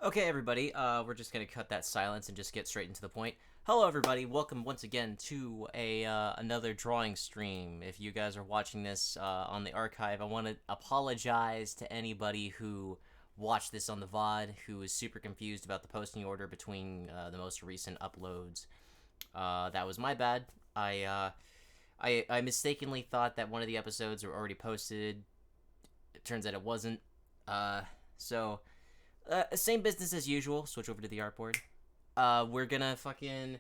Okay, everybody, we're just gonna cut that silence and just get straight into the point. Hello, everybody. Welcome once again to another drawing stream. If you guys are watching this on the archive, I want to apologize to anybody who watched this on the VOD who was super confused about the posting order between the most recent uploads. That was my bad. I mistakenly thought that one of the episodes were already posted. It turns out it wasn't. So same business as usual. Switch over to the artboard. We're gonna fucking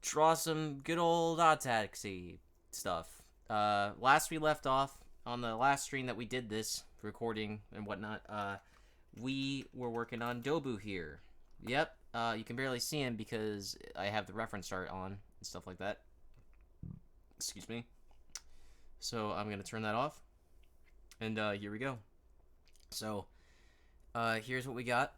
draw some good old Oddtaxi stuff. Last we left off on the last stream that we did this recording and whatnot. We were working on Dobu here. Yep. You can barely see him because I have the reference art on and stuff like that. Excuse me. So I'm gonna turn that off. And here we go. So here's what we got.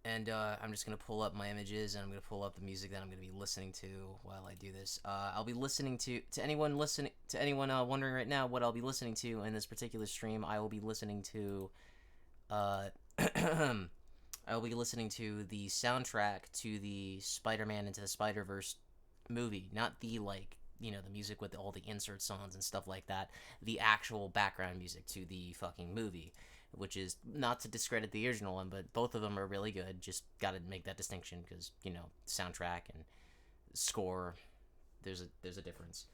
And I'm just gonna pull up my images, and I'm gonna pull up the music that I'm gonna be listening to while I do this. I'll be listening to anyone wondering right now what I'll be listening to in this particular stream. I will be listening to I will be listening to the soundtrack to the Spider-Man Into the Spider-Verse movie, not the the music with all the insert songs and stuff like that. The actual background music to the fucking movie, which is not to discredit the original one, but both of them are really good. Just gotta make that distinction because soundtrack and score, there's a difference.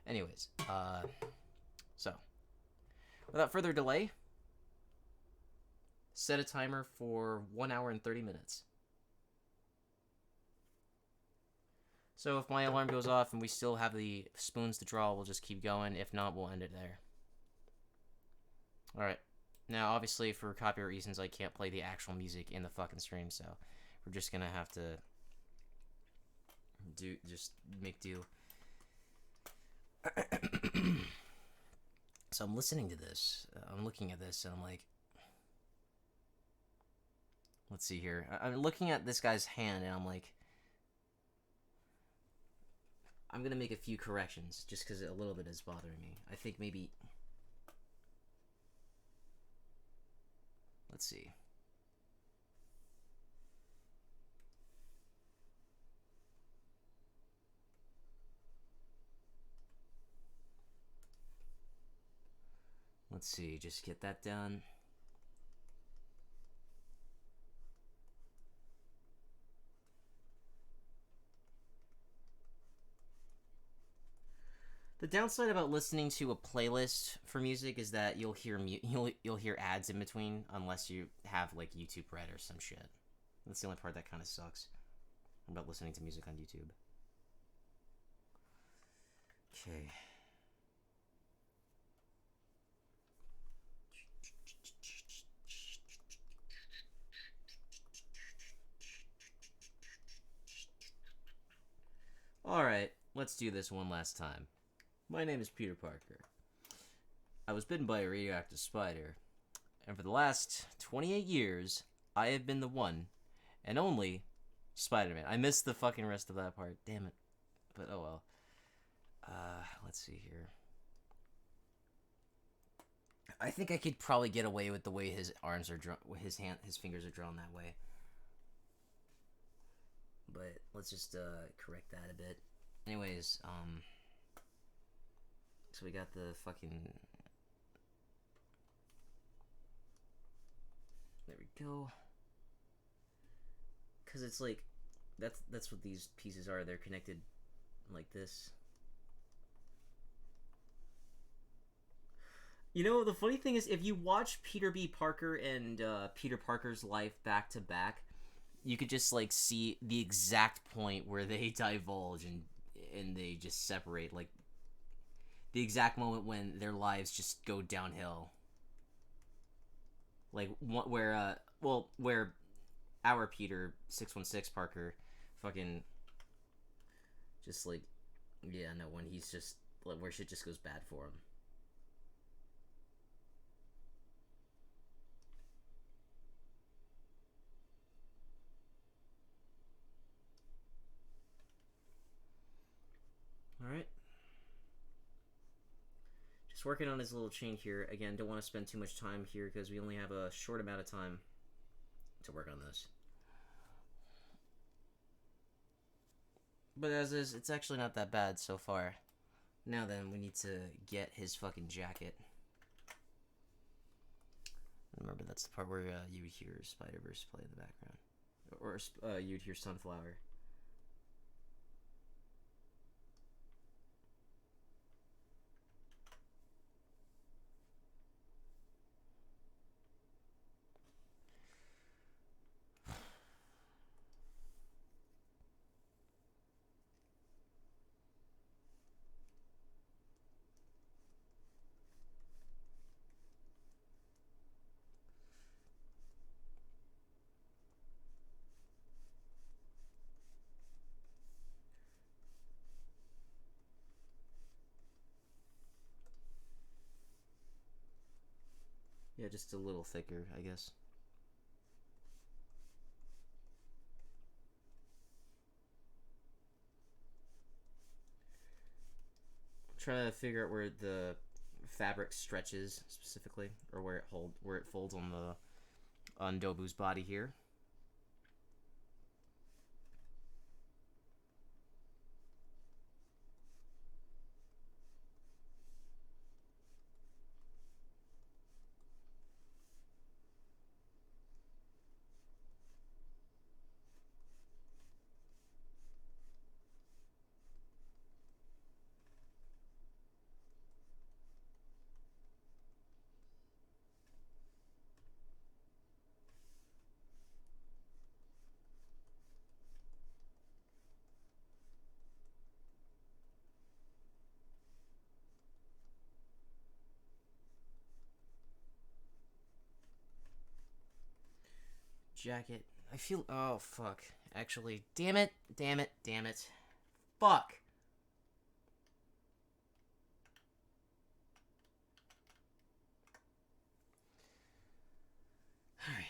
Anyways, so without further delay, set a timer for 1 hour and 30 minutes. So if my alarm goes off and we still have the spoons to draw, we'll just keep going. If not, we'll end it there. Alright. Now, obviously, for copyright reasons, I can't play the actual music in the fucking stream, so we're just gonna have to make do. So I'm listening to this. I'm looking at this, and I'm like, let's see here. I'm looking at this guy's hand, and I'm like, I'm gonna make a few corrections just because a little bit is bothering me. I think maybe. Let's see. Let's see, just get that done. The downside about listening to a playlist for music is that you'll hear you'll hear ads in between unless you have like YouTube Red or some shit. That's the only part that kind of sucks about listening to music on YouTube. Okay. Alright, let's do this one last time. My name is Peter Parker. I was bitten by a radioactive spider, and for the last 28 years, I have been the one and only Spider-Man. I missed the fucking rest of that part. Damn it. But oh well. Let's see here. I think I could probably get away with the way his arms are drawn, his fingers are drawn that way. But let's just correct that a bit. Anyways, so we got the fucking. There we go. Cause it's like, that's what these pieces are. They're connected like this. You know, the funny thing is, if you watch Peter B. Parker and Peter Parker's life back to back, you could just like see the exact point where they divulge and they just separate, like the exact moment when their lives just go downhill. Like where our Peter 616 Parker fucking just like when he's just like where shit just goes bad for him. All right. Just working on his little chain here. Again, don't want to spend too much time here because we only have a short amount of time. to work on this. But as is, it's actually not that bad so far. Now then, we need to get his fucking jacket. Remember, that's the part where you would hear Spider-Verse play in the background. Or you'd hear Sunflower. Yeah, just a little thicker, I guess. I'm trying to figure out where the fabric stretches specifically, or where it folds on Dobu's body here. Jacket. I feel. Oh, fuck. Actually, damn it. Damn it. Damn it. Fuck. Alright,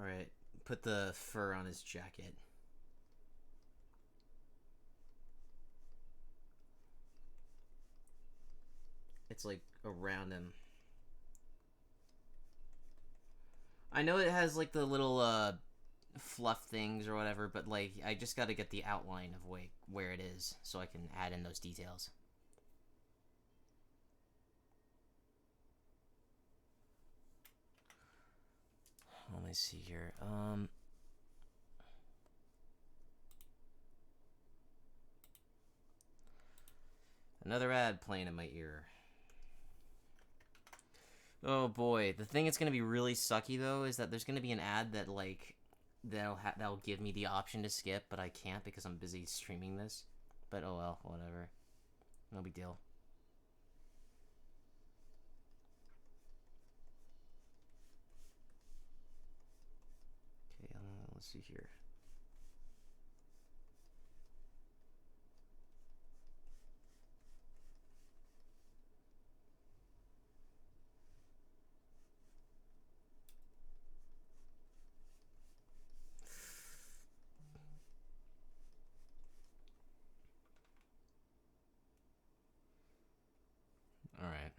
Alright. Put the fur on his jacket. It's like around him. I know it has like the little fluff things or whatever, but like I just gotta get the outline of where it is so I can add in those details. Let me see here. Another ad playing in my ear. Oh boy, the thing that's gonna be really sucky though is that there's gonna be an ad that like that'll give me the option to skip, but I can't because I'm busy streaming this. But oh well, whatever. No big deal. Okay, let's see here. All right.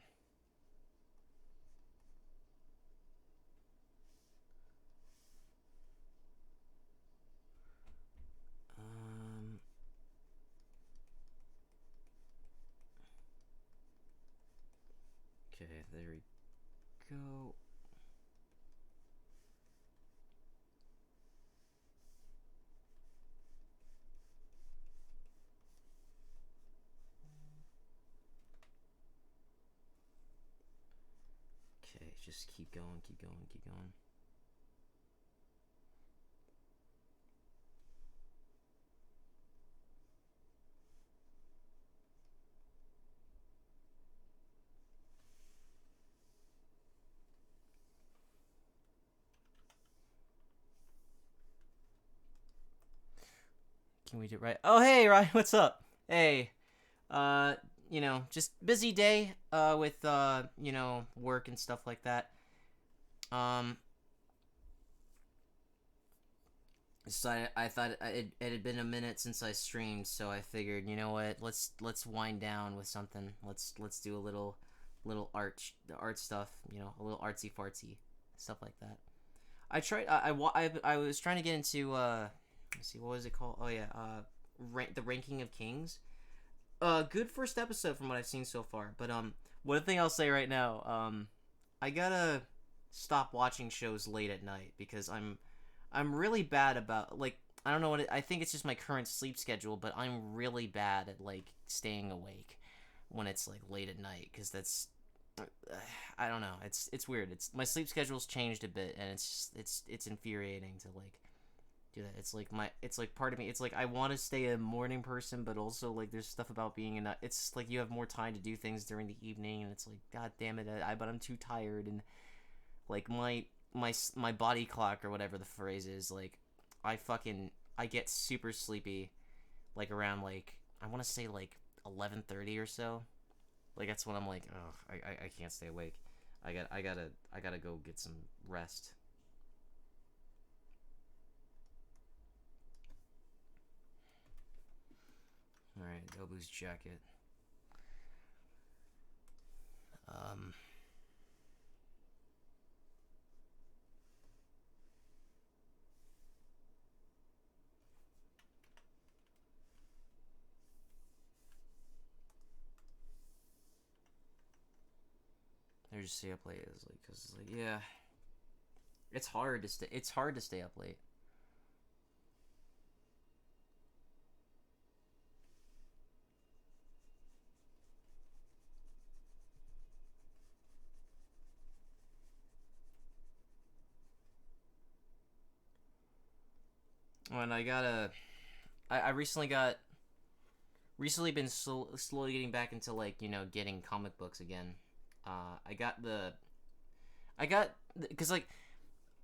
Okay, there we go. just keep going, keep going, keep going. Can we do it right? Oh, hey, Ryan, what's up? Hey, you know, just busy day, with, you know, work and stuff like that. Um, so I thought it had been a minute since I streamed, so I figured, you know what, let's wind down with something. Let's do a little art stuff, you know, a little artsy fartsy stuff like that. I tried. I was trying to get into. Let's see, what was it called? Oh yeah. The ranking of kings. Good first episode from what I've seen so far. But one thing I'll say right now. I gotta stop watching shows late at night because I'm really bad about, like, I don't know what I think it's just my current sleep schedule, but I'm really bad at like staying awake when it's like late at night because that's I don't know. It's weird. It's my sleep schedule's changed a bit, and it's infuriating to like do that. It's like part of me. It's like I want to stay a morning person, but also like there's stuff about being a. It's like you have more time to do things during the evening, and it's like God damn it, but I'm too tired, and like my body clock or whatever the phrase is, like I get super sleepy like around like I want to say like 11:30 or so. Like that's when I'm like, oh, I can't stay awake. I gotta go get some rest. All right, Nobu's jacket. Um, there's just stay up late is like, cause it's like yeah, it's hard to stay. It's hard to stay up late. When I gotta, I recently got recently been slowly getting back into like you know getting comic books again. I got because like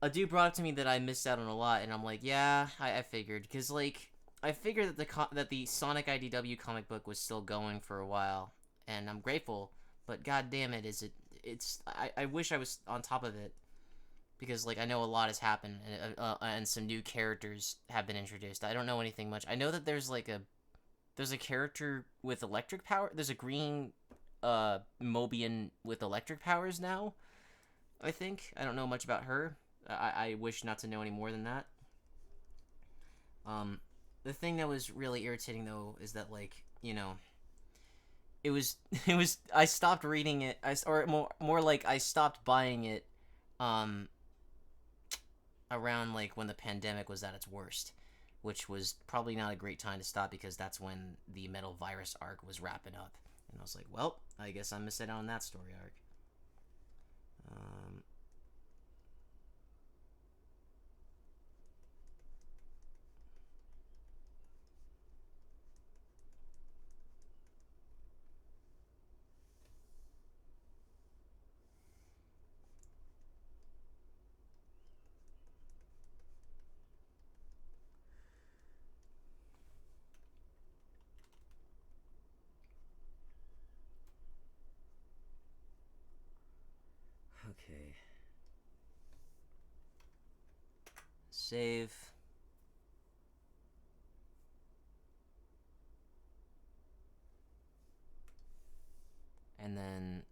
a dude brought up to me that I missed out on a lot, and I'm like, yeah, I figured because like I figured that the Sonic IDW comic book was still going for a while, and I'm grateful. But god damn it, I wish I was on top of it because like I know a lot has happened, and some new characters have been introduced. I don't know anything much. I know that there's a character with electric power. There's a green Mobian with electric powers now. I think I don't know much about her. I wish not to know any more than that. Um, the thing that was really irritating though is that like you know it was it was I stopped reading it. Or more like I stopped buying it. Um, around like when the pandemic was at its worst, which was probably not a great time to stop because that's when the Metal Virus arc was wrapping up. And I was like, well, I guess I'm missing out on that story arc. Um, okay. Save. And then,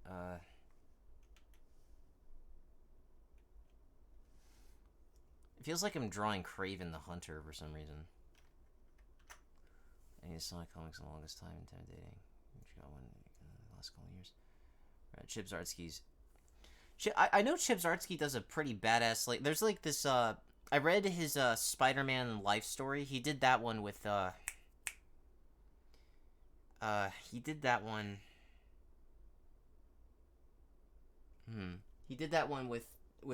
it feels like I'm drawing Craven the Hunter for some reason. And he's Sonic Comics the longest time, intimidating. Which got one in the last couple of years. Right, Chip Zdarsky's. I know Chip Zdarsky does a pretty badass, like, there's like this, I read his, Spider-Man life story. He did that one with, he did that one. He did that one with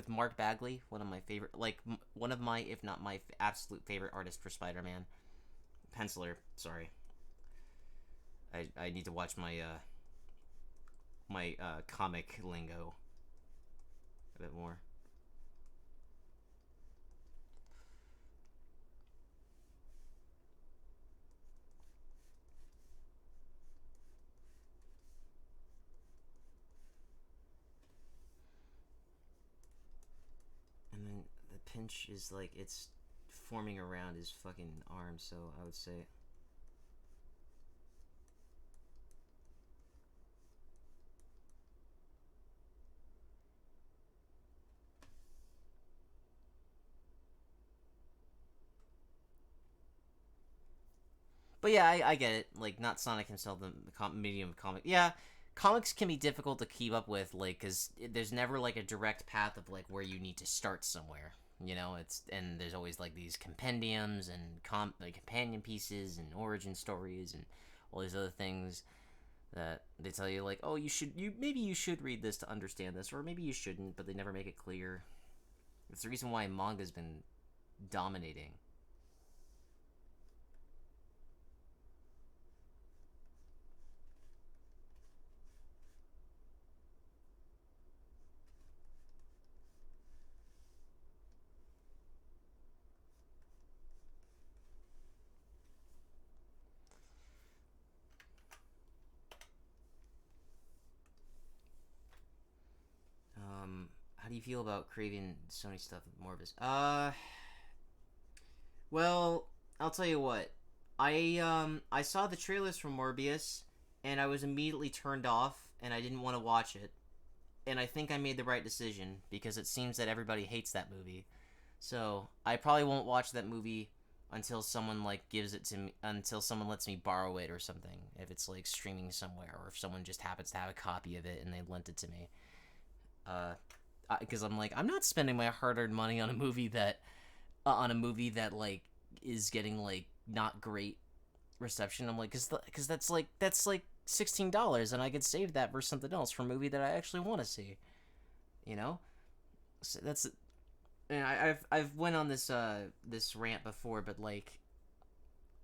Mark Bagley, one of my favorite, like one of my, if not my absolute favorite artist for Spider-Man. Penciler, sorry. I need to watch my comic lingo a bit more. And then the pinch is like it's forming around his fucking arm, so I would say. But yeah, I get it. Like, not Sonic himself, the medium of comic. Yeah, comics can be difficult to keep up with, like, because there's never like a direct path of like where you need to start somewhere. You know, and there's always like these compendiums and like companion pieces and origin stories and all these other things that they tell you like, oh, maybe you should read this to understand this, or maybe you shouldn't, but they never make it clear. It's the reason why manga's been dominating. How do you feel about craving Sony stuff with Morbius? Well, I'll tell you what. I saw the trailers for Morbius, and I was immediately turned off, and I didn't want to watch it. And I think I made the right decision because it seems that everybody hates that movie. So I probably won't watch that movie until someone like gives it to me, until someone lets me borrow it or something. If it's like streaming somewhere, or if someone just happens to have a copy of it and they lent it to me. Because I'm like, I'm not spending my hard-earned money on a movie that like is getting like not great reception. I'm like, because that's like $16, and I could save that for something else for a movie that I actually want to see. You know, so that's. And I've went on this rant before, but like,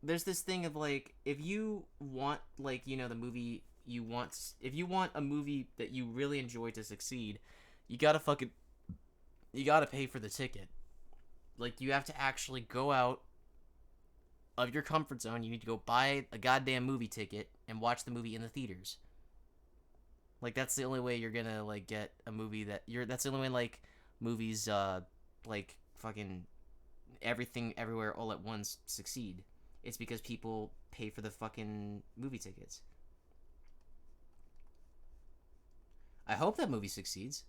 there's this thing of like, if you want like the movie you want, if you want a movie that you really enjoy to succeed, you gotta pay for the ticket. Like, you have to actually go out of your comfort zone. You need to go buy a goddamn movie ticket and watch the movie in the theaters. Like, that's the only way you're gonna like get a movie that's the only way like movies like fucking everything everywhere all at once succeed. It's because people pay for the fucking movie tickets. I hope that movie succeeds.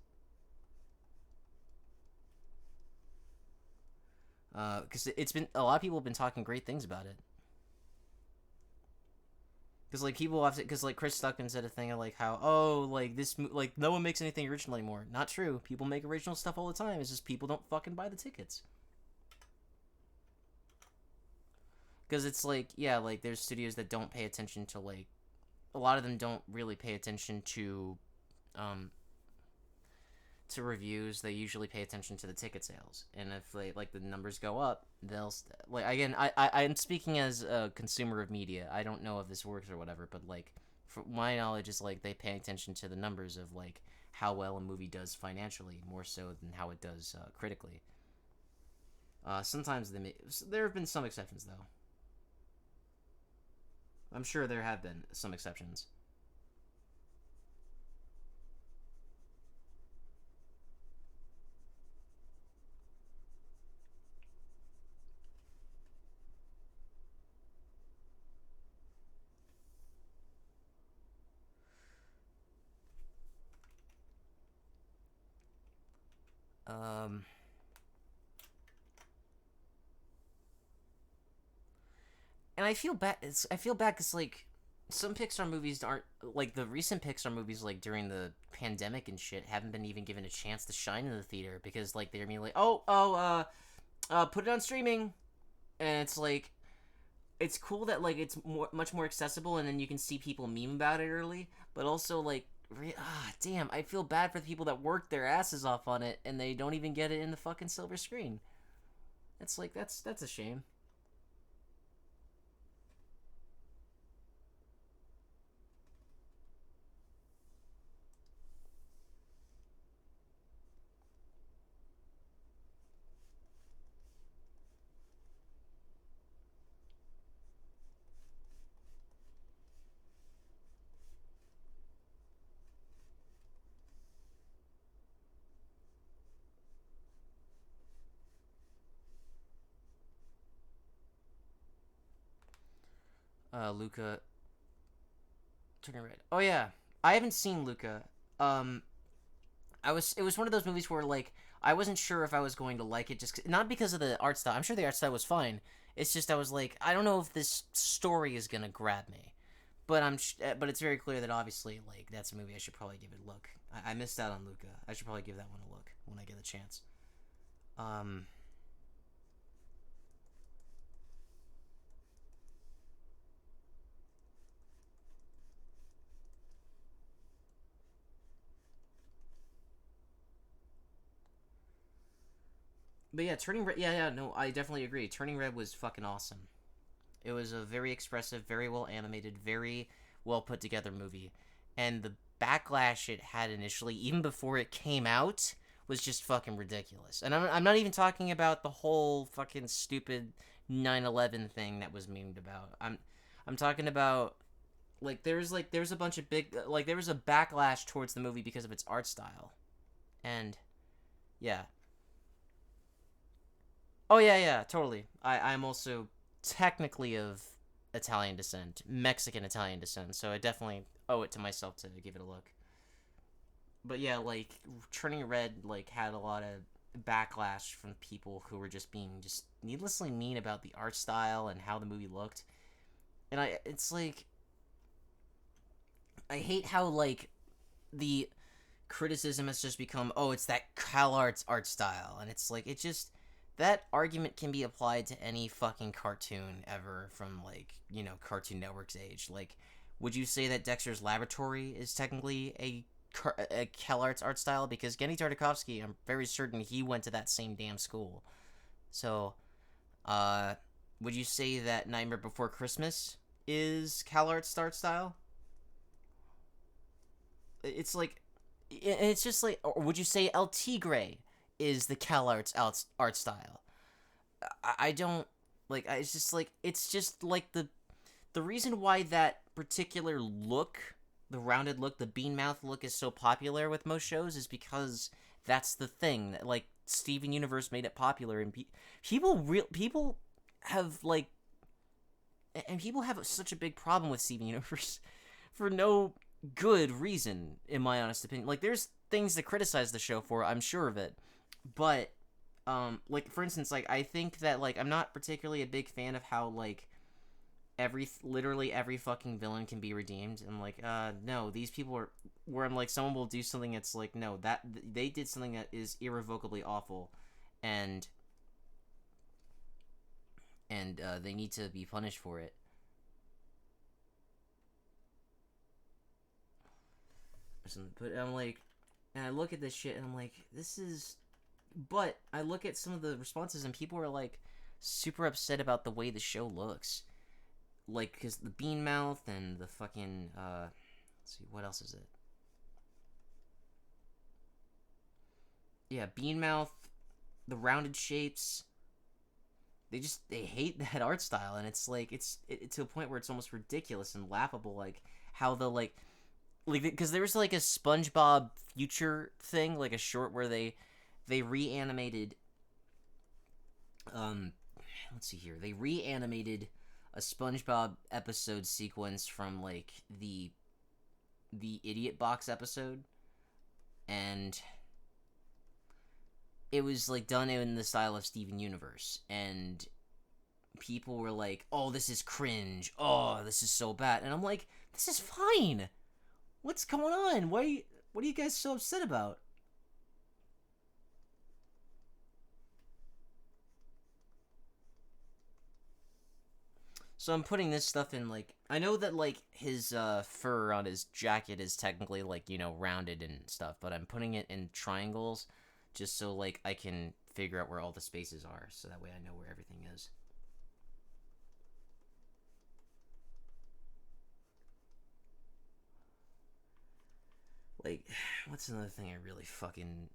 Because it's been a lot of people have been talking great things about it. Because like people have to, because like Chris Stuckman said a thing of like how like like no one makes anything original anymore. Not true. People make original stuff all the time. It's just people don't fucking buy the tickets. Because it's like like there's studios that don't pay attention to like a lot of them don't really pay attention um to reviews. They usually pay attention to the ticket sales, and if they like the numbers go up, they'll like again. I'm speaking as a consumer of media. I don't know if this works or whatever, but like from my knowledge is like they pay attention to the numbers of like how well a movie does financially more so than how it does critically. Sometimes there have been some exceptions though. I'm sure there have been some exceptions. Um, and I feel bad. I feel bad because like some Pixar movies aren't like the recent Pixar movies like during the pandemic and shit haven't been even given a chance to shine in the theater because like they're being like put it on streaming, and it's like it's cool that like it's much more accessible and then you can see people meme about it early, but also like damn, I feel bad for the people that worked their asses off on it and they don't even get it in the fucking silver screen. It's like that's a shame. Luca Turning Red. Oh yeah, I haven't seen Luca. Um, it was one of those movies where like I wasn't sure if I was going to like it, just not because of the art style. I'm sure the art style was fine. It's just I was like, I don't know if this story is gonna grab me. But but it's very clear that obviously like that's a movie I should probably give it a look. I missed out on Luca. I should probably give that one a look when I get the chance. Um, but yeah, Turning Red. Yeah, no, I definitely agree. Turning Red was fucking awesome. It was a very expressive, very well animated, very well put together movie, and the backlash it had initially, even before it came out, was just fucking ridiculous. And I'm not even talking about the whole fucking stupid 9/11 thing that was memed about. I'm talking about there's a bunch of big there was a backlash towards the movie because of its art style, and yeah. Oh yeah, totally. I'm also technically of Italian descent, Mexican Italian descent, so I definitely owe it to myself to give it a look. But yeah, like Turning Red like had a lot of backlash from people who were just being just needlessly mean about the art style and how the movie looked. And it's like I hate how like the criticism has just become, oh, it's that CalArts art style, and it's like it just that argument can be applied to any fucking cartoon ever from like Cartoon Network's age. Like, would you say that Dexter's Laboratory is technically a CalArts art style? Because Genny Tartakovsky, I'm very certain he went to that same damn school. So, uh, would you say that Nightmare Before Christmas is CalArts art style? It's like it's just like, or would you say El Tigre is the CalArts art style? I don't like. It's just like the reason why that particular look, the rounded look, the bean mouth look, is so popular with most shows is because that's the thing. Like Steven Universe made it popular, and people have like, and people have such a big problem with Steven Universe for no good reason, in my honest opinion. Like, there's things to criticize the show for, I'm sure of it, but like for instance, like I think that like I'm not particularly a big fan of how like literally every fucking villain can be redeemed. I'm like, no, these people are where I'm like someone will do something that's like, no, that they did something that is irrevocably awful, and they need to be punished for it. But I'm like, and I look at this shit and I'm like, this is. But I look at some of the responses and people are like super upset about the way the show looks. Like, because the bean mouth and the fucking, let's see, what else is it? Yeah, bean mouth, the rounded shapes. They hate that art style, and it's like, it's to a point where it's almost ridiculous and laughable, like, how the, like, because there was like a SpongeBob Future thing, like a short where they reanimated let's see here. They reanimated a SpongeBob episode sequence from like the Idiot Box episode, and it was like done in the style of Steven Universe, and people were like, "Oh, this is cringe. Oh, this is so bad." And I'm like, "This is fine. What's going on? What are you guys so upset about?" So I'm putting this stuff in, like, I know that, like, his fur on his jacket is technically, like, you know, rounded and stuff, but I'm putting it in triangles just so, like, I can figure out where all the spaces are, so that way I know where everything is. Like, what's another thing I really fucking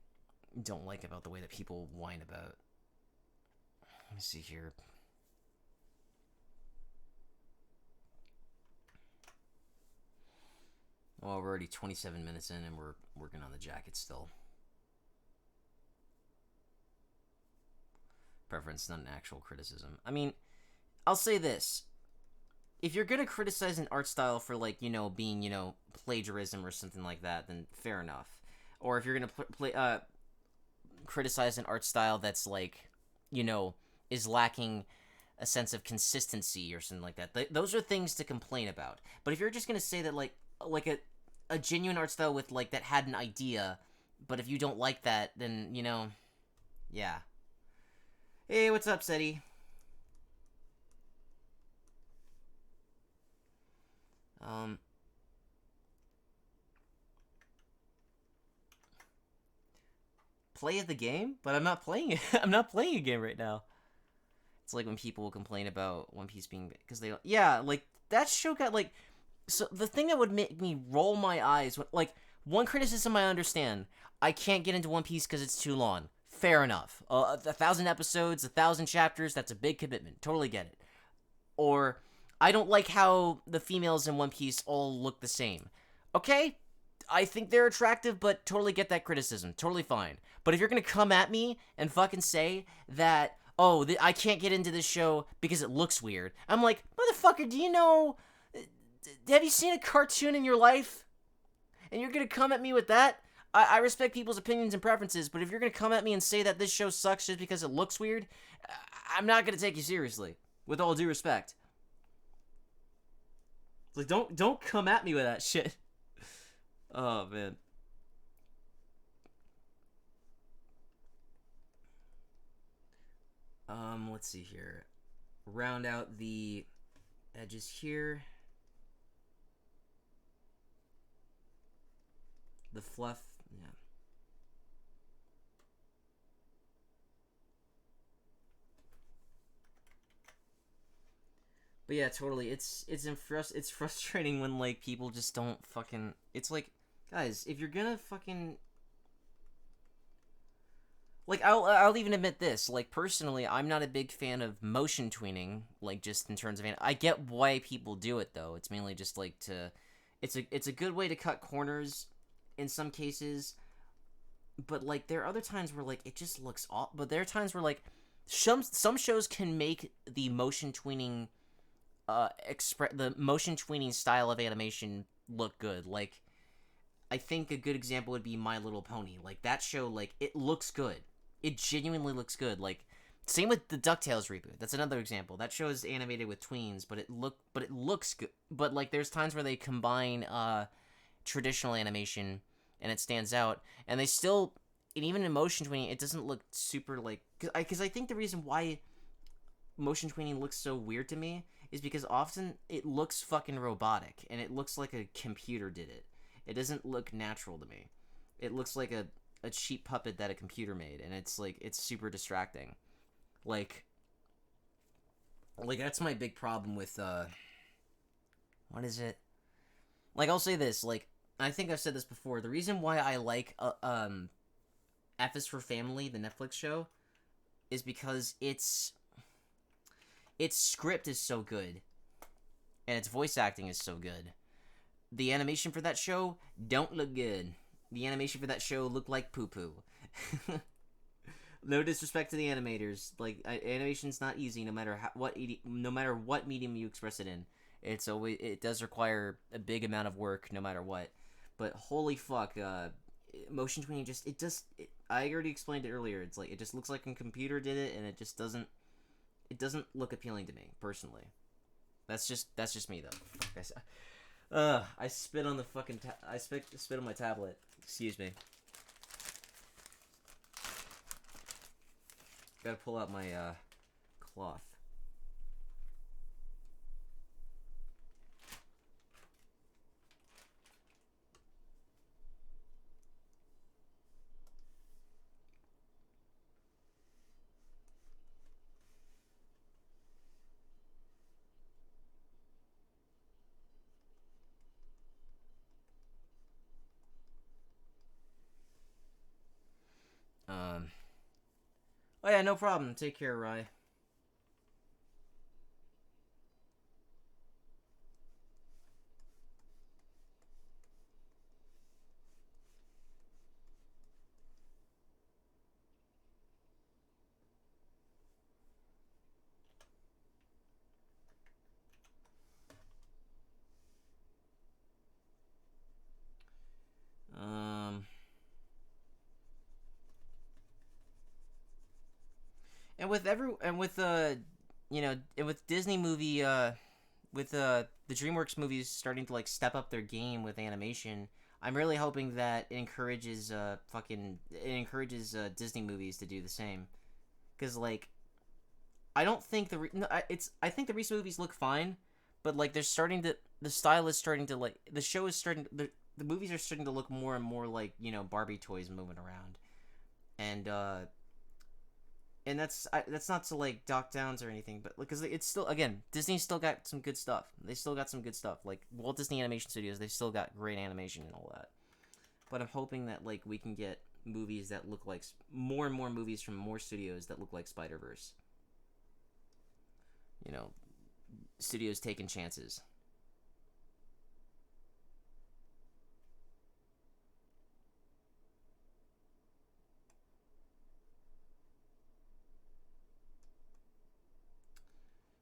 don't like about the way that people whine about? Let me see here. Oh, we're already 27 minutes in and we're working on the jacket still. Preference, not an actual criticism. I mean, I'll say this. If you're gonna criticize an art style for, like, you know, being, you know, plagiarism or something like that, then fair enough. Or if you're gonna criticize an art style that's, like, you know, is lacking a sense of consistency or something like that, those are things to complain about. But if you're just gonna say that, like a genuine art style with, like, that had an idea, but if you don't like that, then, you know, yeah. Hey, what's up, Seti? Play the game? But I'm not playing it. I'm not playing a game right now. It's like when people complain about One Piece being... Because they... Yeah, like, that show got, like... So, the thing that would make me roll my eyes... Like, one criticism I understand. I can't get into One Piece because it's too long. Fair enough. 1,000 episodes, 1,000 chapters, that's a big commitment. Totally get it. Or, I don't like how the females in One Piece all look the same. Okay, I think they're attractive, but totally get that criticism. Totally fine. But if you're gonna come at me and fucking say that, oh, I can't get into this show because it looks weird, I'm like, motherfucker, do you know... Have you seen a cartoon in your life? And you're gonna come at me with that? I respect people's opinions and preferences, but if you're gonna come at me and say that this show sucks just because it looks weird, I'm not gonna take you seriously. With all due respect. Like, don't come at me with that shit. Oh, man. Let's see here. Round out the edges here. The fluff, yeah. But yeah, totally. It's frustrating when, like, people just don't fucking... It's like, guys, if you're gonna fucking... Like, I'll even admit this. Like, personally, I'm not a big fan of motion tweening. Like, just in terms of... I get why people do it, though. It's mainly just, like, to... It's a good way to cut corners in some cases. But, like, there are other times where, like, it just looks off. But there are times where, like, some shows can make the motion tweening... the motion tweening style of animation look good. Like, I think a good example would be My Little Pony. Like, that show, like, it looks good. It genuinely looks good. Like, same with the DuckTales reboot. That's another example. That show is animated with tweens, but it looks good. But, like, there's times where they combine traditional animation and it stands out, and they still, and even in motion tweening, it doesn't look super, like, because I think the reason why motion tweening looks so weird to me is because often it looks fucking robotic, and it looks like a computer did it. It doesn't look natural to me. It looks like a cheap puppet that a computer made, and it's, like, it's super distracting. Like, that's my big problem with, what is it? Like, I'll say this, like, I think I've said this before, the reason why I like, F is for Family, the Netflix show, is because its script is so good, and its voice acting is so good. The animation for that show don't look good. The animation for that show looked like poo-poo. No disrespect to the animators. Like, animation's not easy, no matter what medium you express it in. It does require a big amount of work, no matter what. But holy fuck, motion tweening I already explained it earlier. It's like, it just looks like a computer did it, and it just doesn't. It doesn't look appealing to me personally. That's just me though. I spit on the fucking. I spit on my tablet. Excuse me. Gotta pull out my cloth. Oh yeah, no problem. Take care, Rye. Um, and with you know, and with Disney movie, with the DreamWorks movies starting to like step up their game with animation, I'm really hoping that it encourages Disney movies to do the same. Because like I don't think I think the recent movies look fine, but like the style is starting to like the show is starting the movies are starting to look more and more like Barbie toys moving around, and that's not to like dock downs or anything, but because it's still again Disney still got some good stuff. They still got some good stuff like Walt Disney Animation Studios. They still got great animation and all that. But I'm hoping that like we can get movies that look like more and more movies from more studios that look like Spider Verse. You know, studios taking chances.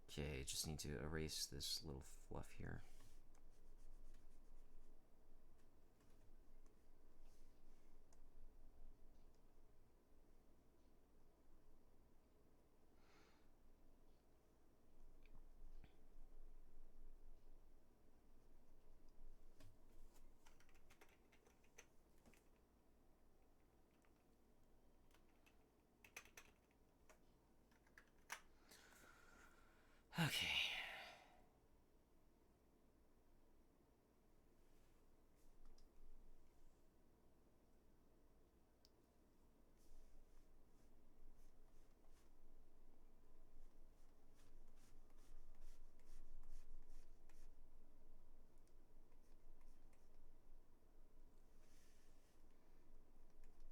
Okay, just need to erase this little fluff here. Okay.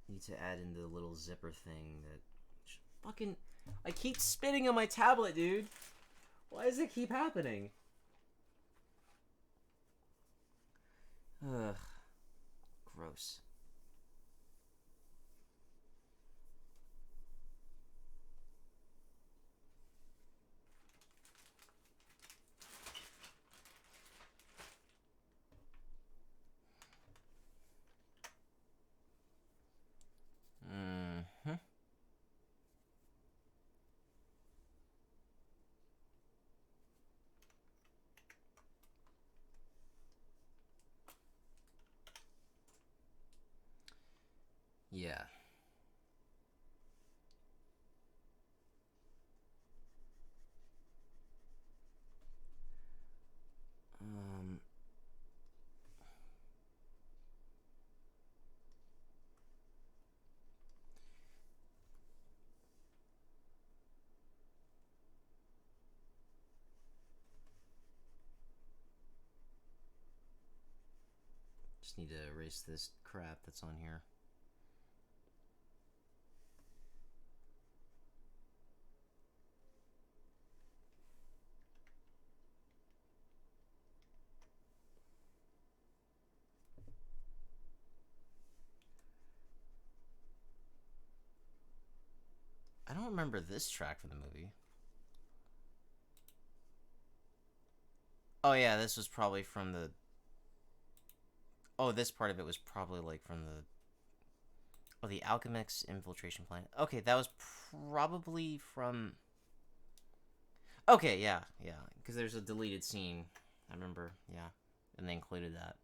Need to add in the little zipper thing that fucking I keep spitting on my tablet, dude. Why does it keep happening? Ugh. Gross. Mm-hmm. Yeah. Um. Just need to erase this crap that's on here. I don't remember this track from the movie. Oh yeah, this was probably from the. Oh, this part of it was probably like from the. Oh, the Alchemix infiltration plan. Okay, that was probably from. Okay, yeah, yeah, because there's a deleted scene. I remember, yeah, and they included that.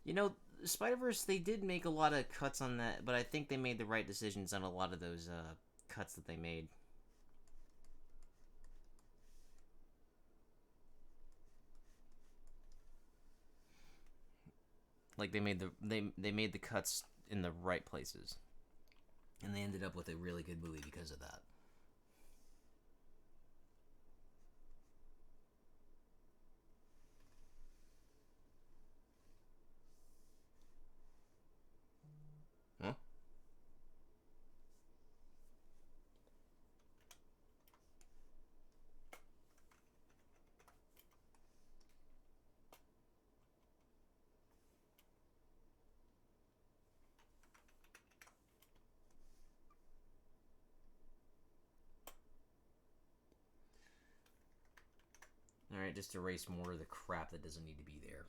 You know, Spider Verse, they did make a lot of cuts on that, but I think they made the right decisions on a lot of those cuts that they made. Like they made the cuts in the right places, and they ended up with a really good movie because of that. Huh? Alright, just erase more of the crap that doesn't need to be there.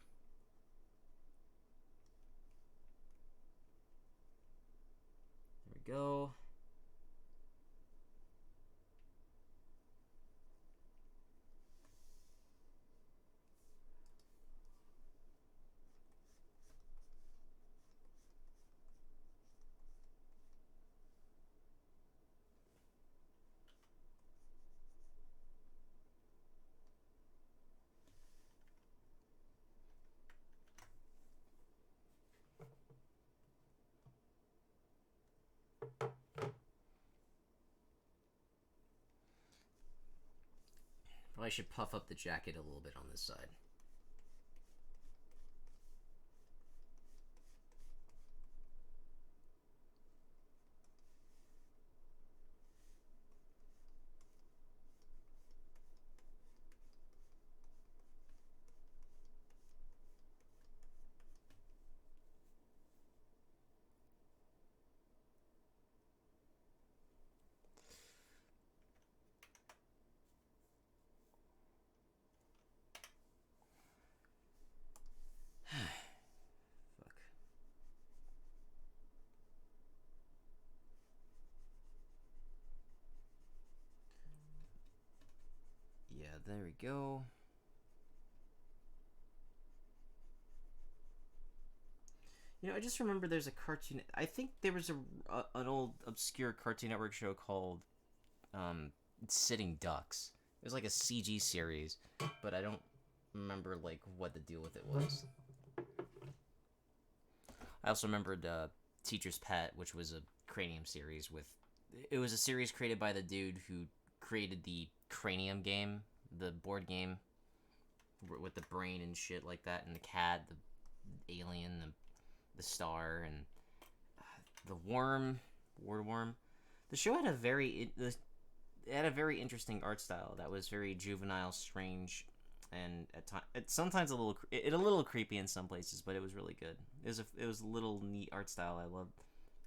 There we go. Probably should puff up the jacket a little bit on this side. Fuck. Yeah, there we go. You know, I just remember there's a cartoon. I think there was an old obscure Cartoon Network show called Sitting Ducks. It was like a CG series, but I don't remember like what the deal with it was. I also remembered Teacher's Pet, which was a Cranium series with. It was a series created by the dude who created the Cranium game, the board game with the brain and shit like that, and the cat, the alien, the star, and the worm, wordworm. The show had a very interesting art style that was very juvenile, strange, and at times sometimes a little creepy in some places, but it was really good. It was a little neat art style.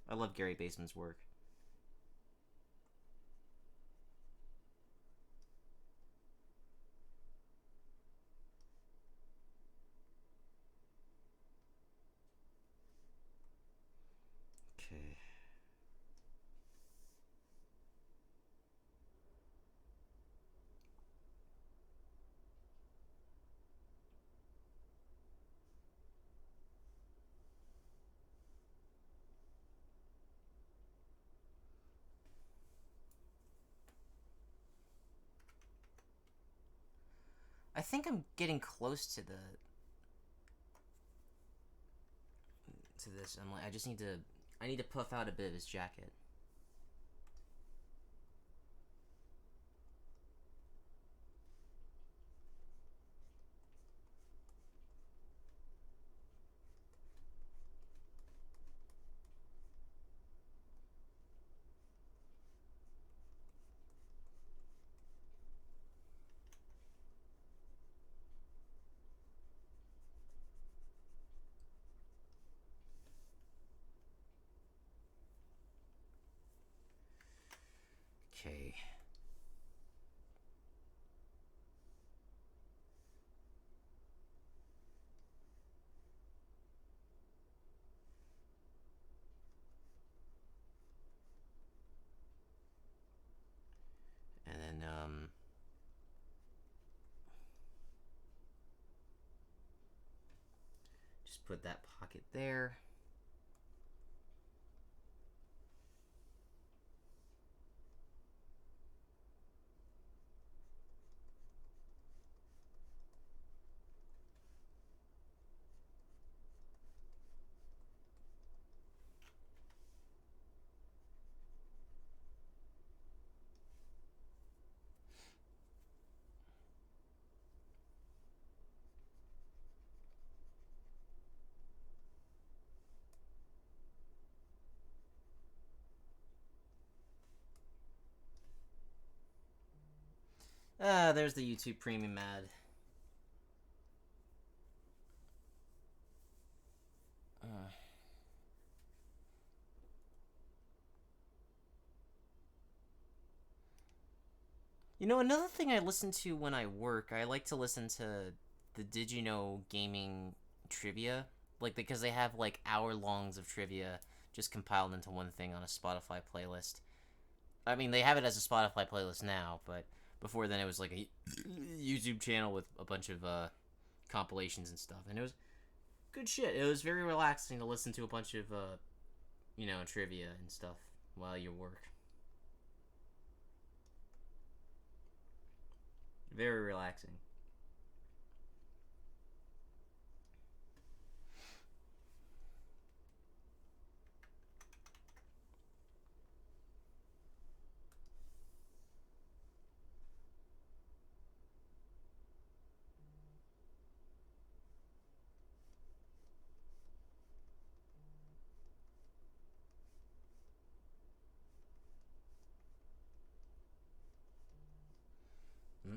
I love Gary Baseman's work. Okay. I think I'm getting close to this. I need to puff out a bit of his jacket. Okay. And then just put that pocket there. Ah, there's the YouTube Premium ad. You know, another thing I listen to when I work, I like to listen to the Did You Know gaming trivia, like because they have like hour longs of trivia just compiled into one thing on a Spotify playlist. I mean, they have it as a Spotify playlist now, but before then it was like a YouTube channel with a bunch of compilations and stuff, and it was good shit. It was very relaxing to listen to a bunch of trivia and stuff while you work. Very relaxing. Hmm?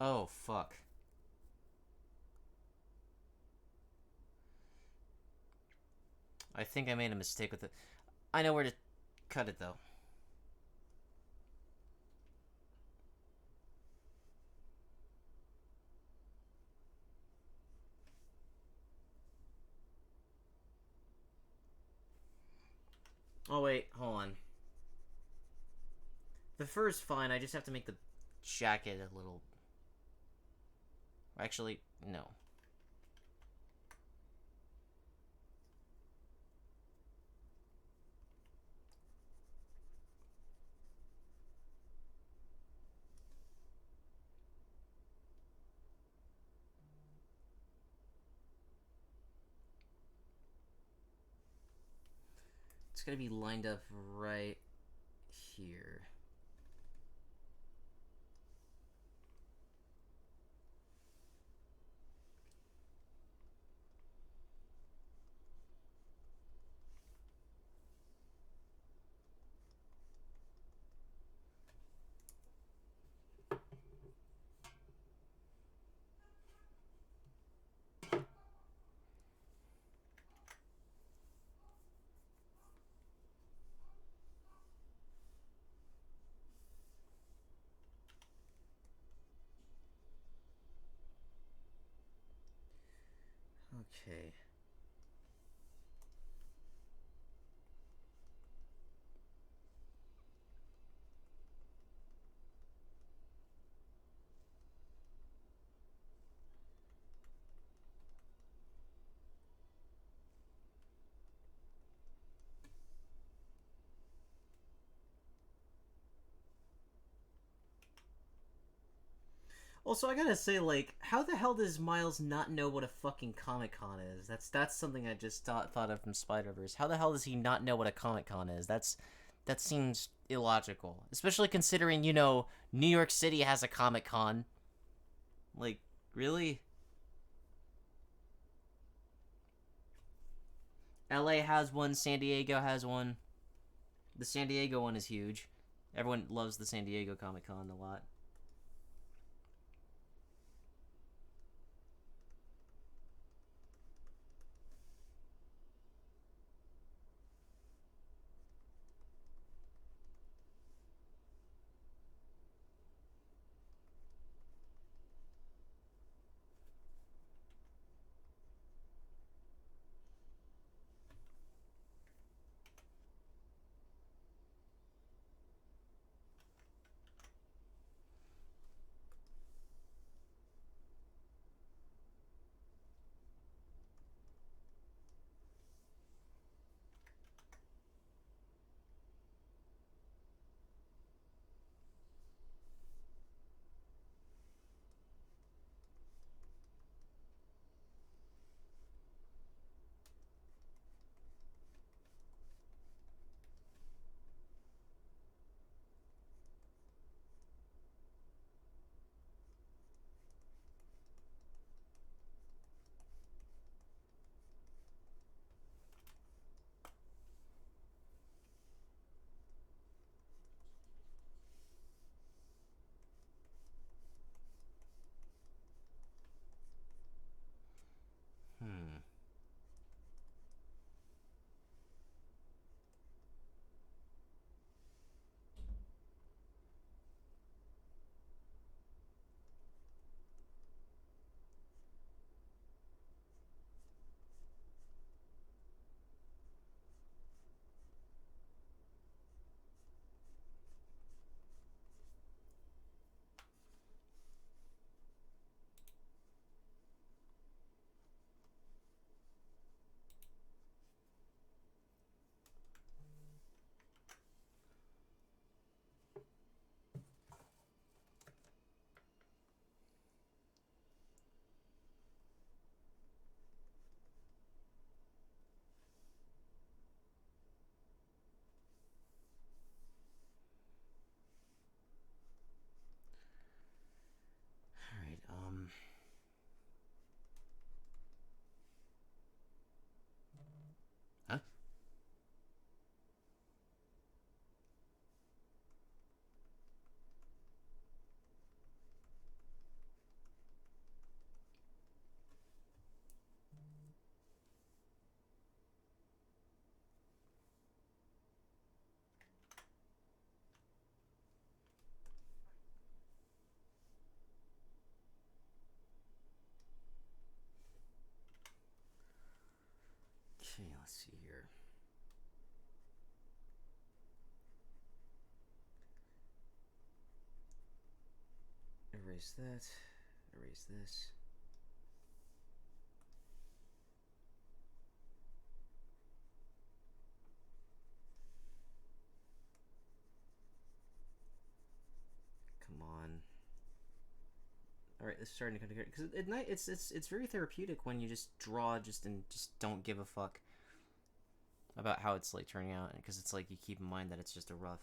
Oh, fuck. I think I made a mistake with it. I know where to cut it, though. Oh, wait, hold on. The fur's fine, I just have to make the jacket a little... Actually, no. It's gonna be lined up right here. Okay. Also, I gotta say, like, how the hell does Miles not know what a fucking Comic Con is? That's something I just thought of from Spider Verse. How the hell does he not know what a Comic Con is? That seems illogical, especially considering New York City has a Comic Con. Like, really? LA has one. San Diego has one. The San Diego one is huge. Everyone loves the San Diego Comic Con a lot. Okay, let's see here. Erase that. Erase this. Come on. All right, it's starting to come together. Because at night, it's very therapeutic when you just draw and just don't give a fuck about how it's like turning out, because it's like you keep in mind that it's just a rough.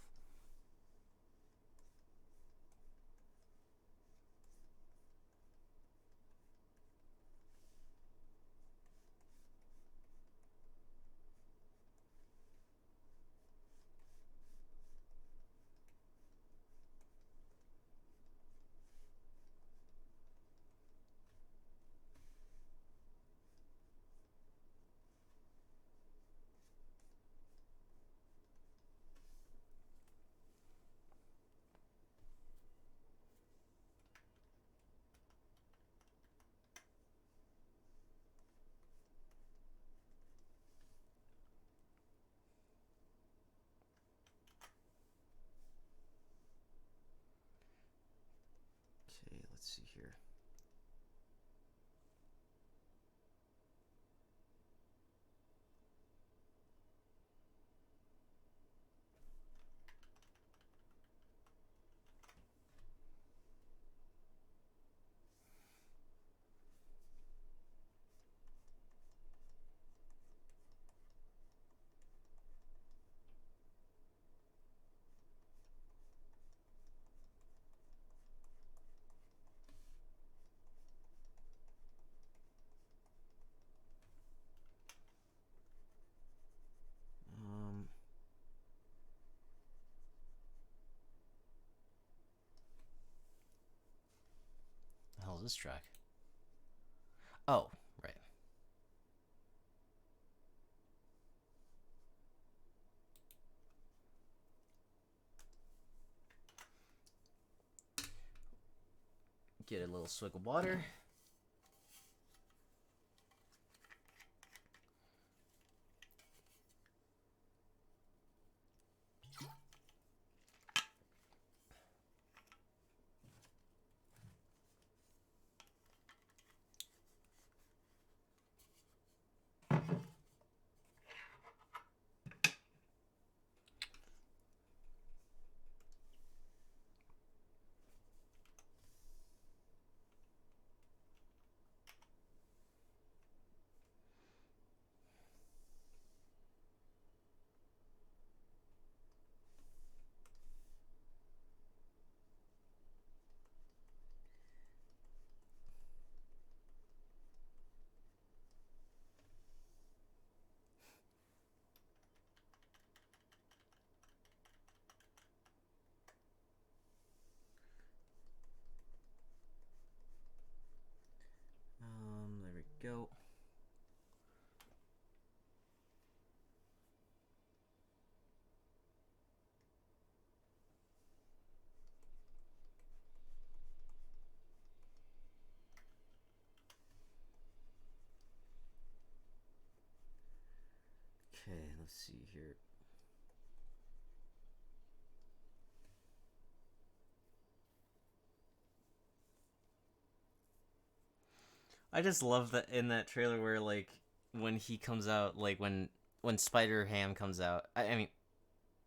Okay, let's see here. The hell is this track? Oh, right. Get a little swig of water. There we go. Okay, let's see here. I just love that in that trailer where like when he comes out, like when Spider Ham comes out. I mean,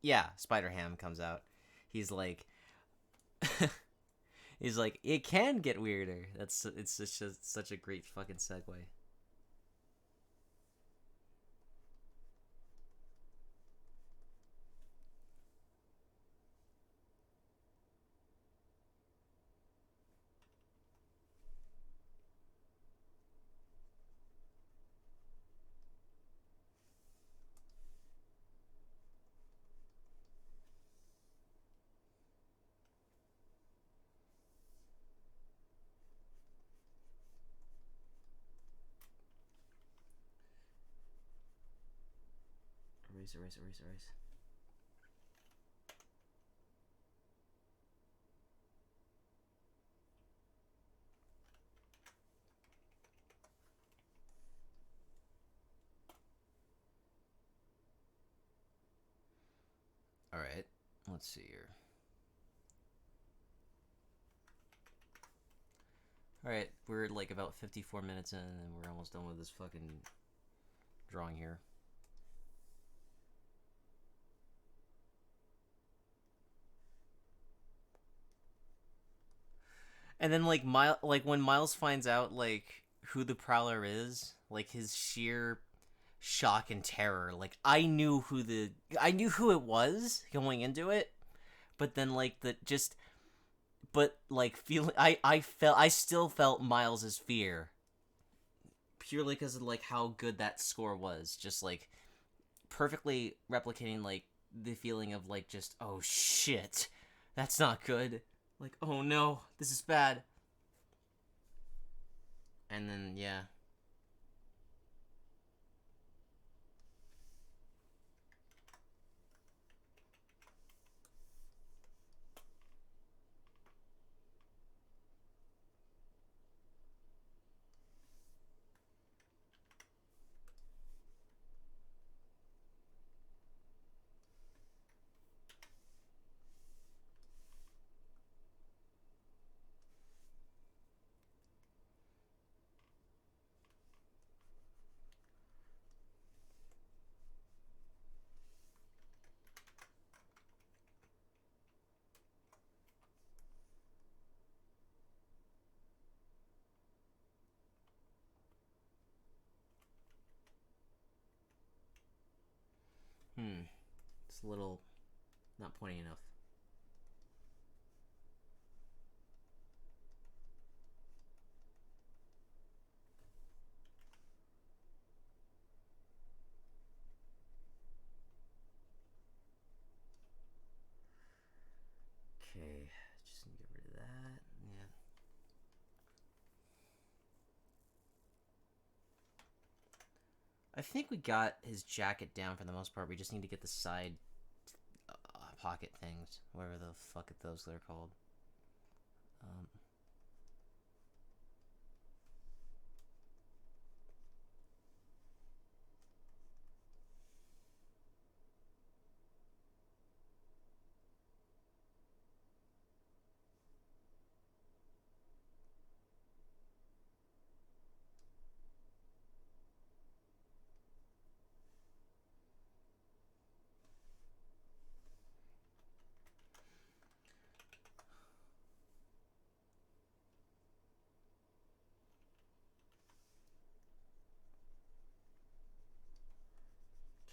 yeah, Spider Ham comes out. He's like, he's like, it can get weirder. It's just such a great fucking segue. Erase, erase, erase, erase. Alright, let's see here. Alright, we're like about 54 minutes in and we're almost done with this fucking drawing here. And then like when Miles finds out like who the Prowler is, like his sheer shock and terror. Like I knew who it was going into it, but then like the just but like feeling I still felt Miles's fear purely because of like how good that score was, just like perfectly replicating like the feeling of like just oh shit, that's not good. Like oh no, this is bad. And then yeah. It's a little not pointy enough. Okay, just need to get rid of that. Yeah. I think we got his jacket down for the most part. We just need to get the side pocket things, whatever the fuck those they're called.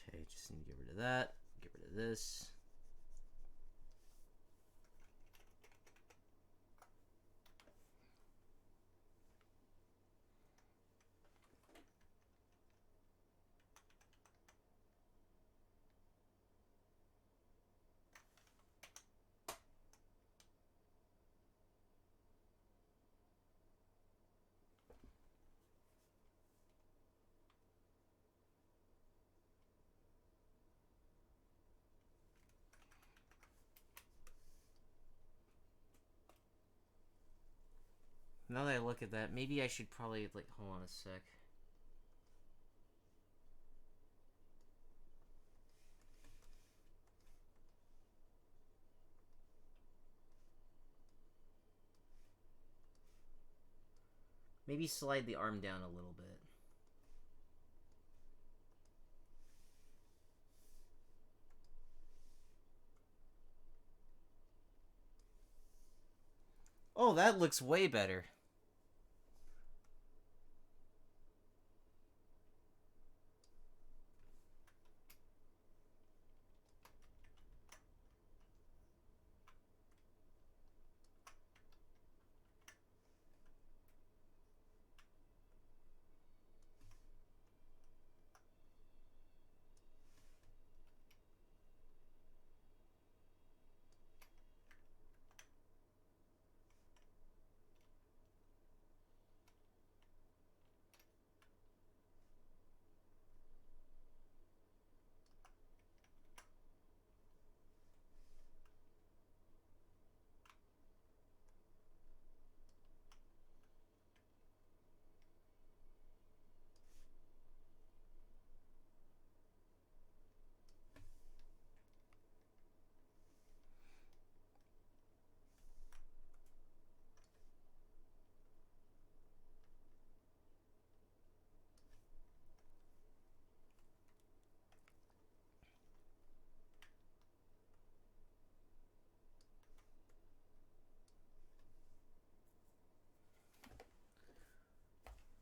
Okay, just need to get rid of that. Get rid of this. Now that I look at that, maybe I should probably like hold on a sec. Maybe slide the arm down a little bit. Oh, that looks way better.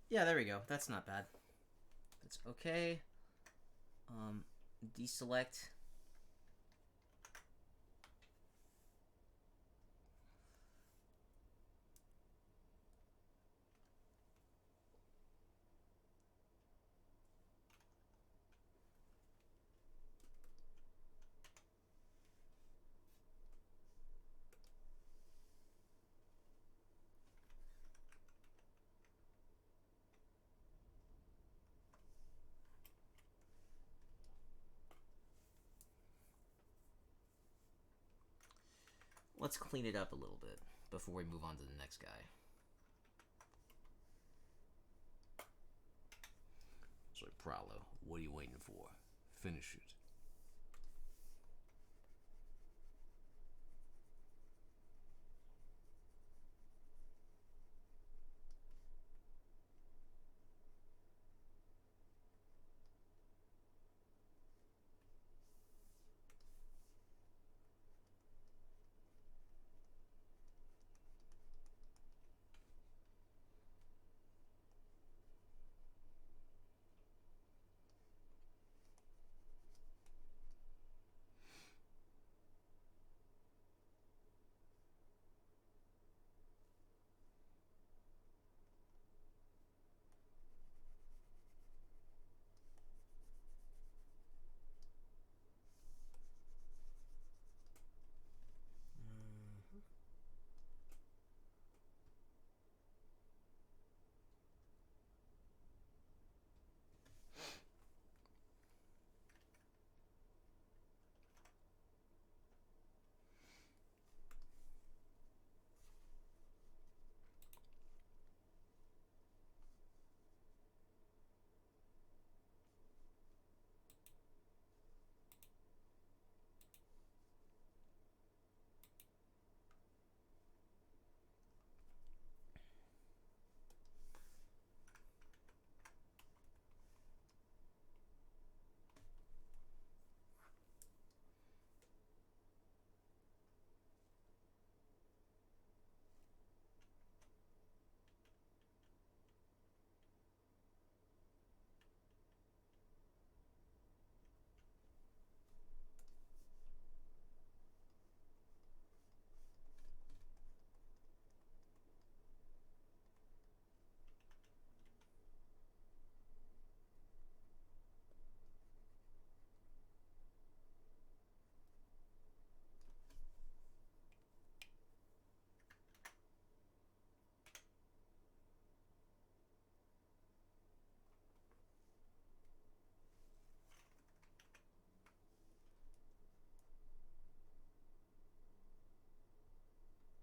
Yeah, there we go. That's not bad. That's okay. Deselect. Let's clean it up a little bit before we move on to the next guy. So, Prowler, what are you waiting for? Finish it.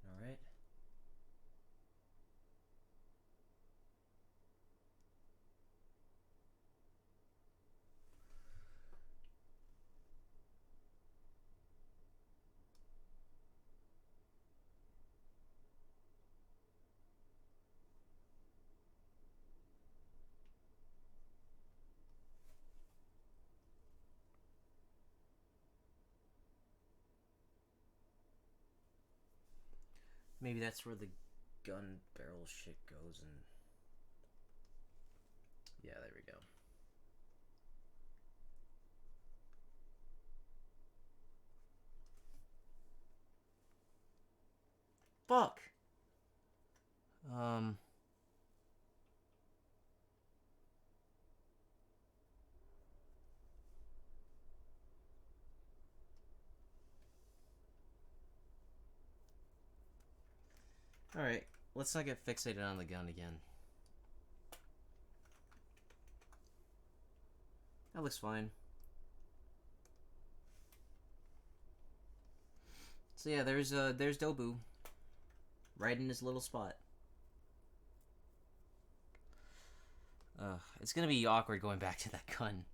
All right. Maybe that's where the gun barrel shit goes, and yeah, there we go. Fuck. Um. All right. Let's not get fixated on the gun again. That looks fine. So yeah, there's Dobu, right in his little spot. It's gonna be awkward going back to that gun.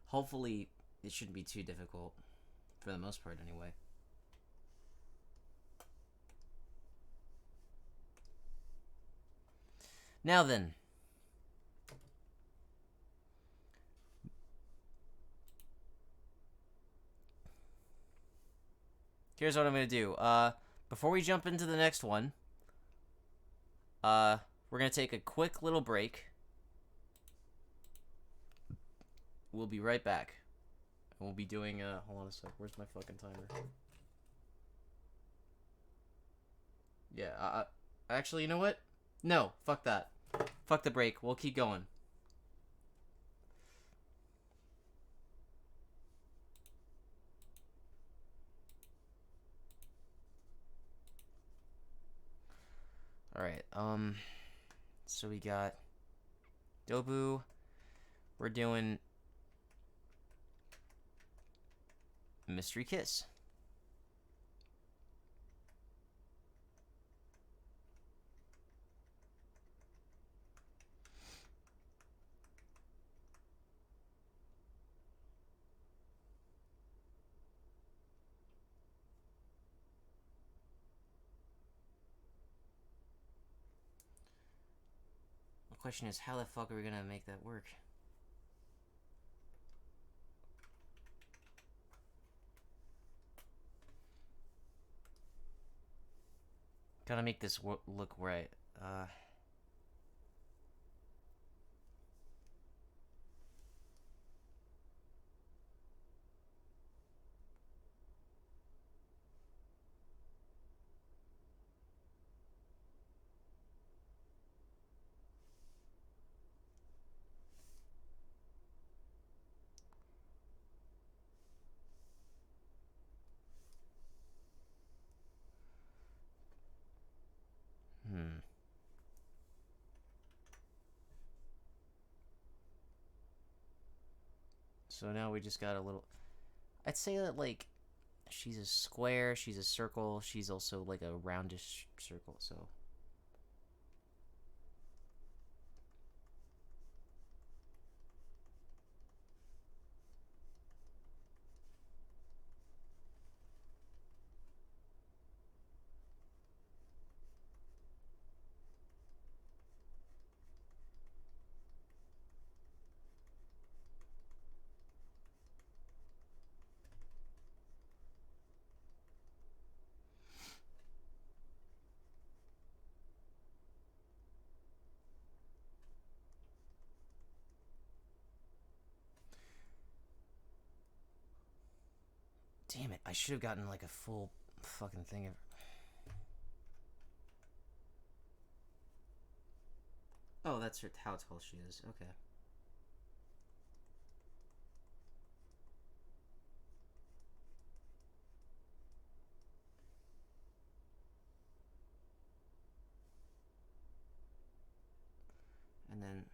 Hopefully, it shouldn't be too difficult, for the most part, anyway. Now then. Here's what I'm gonna do. Before we jump into the next one, we're gonna take a quick little break. We'll be right back. We'll be doing, hold on a sec. Where's my fucking timer? Yeah, actually, you know what? No, fuck that. Fuck the break. We'll keep going. Alright, so we got Dobu. We're doing Mystery Kiss. The question is, how the fuck are we gonna make that work? Gotta make this look right. So now we just got a little... I'd say that, like, she's a square, she's a circle, she's also, like, a roundish circle, so... Damn it, I should have gotten, like, a full fucking thing of... Oh, that's how tall she is. Okay. And then...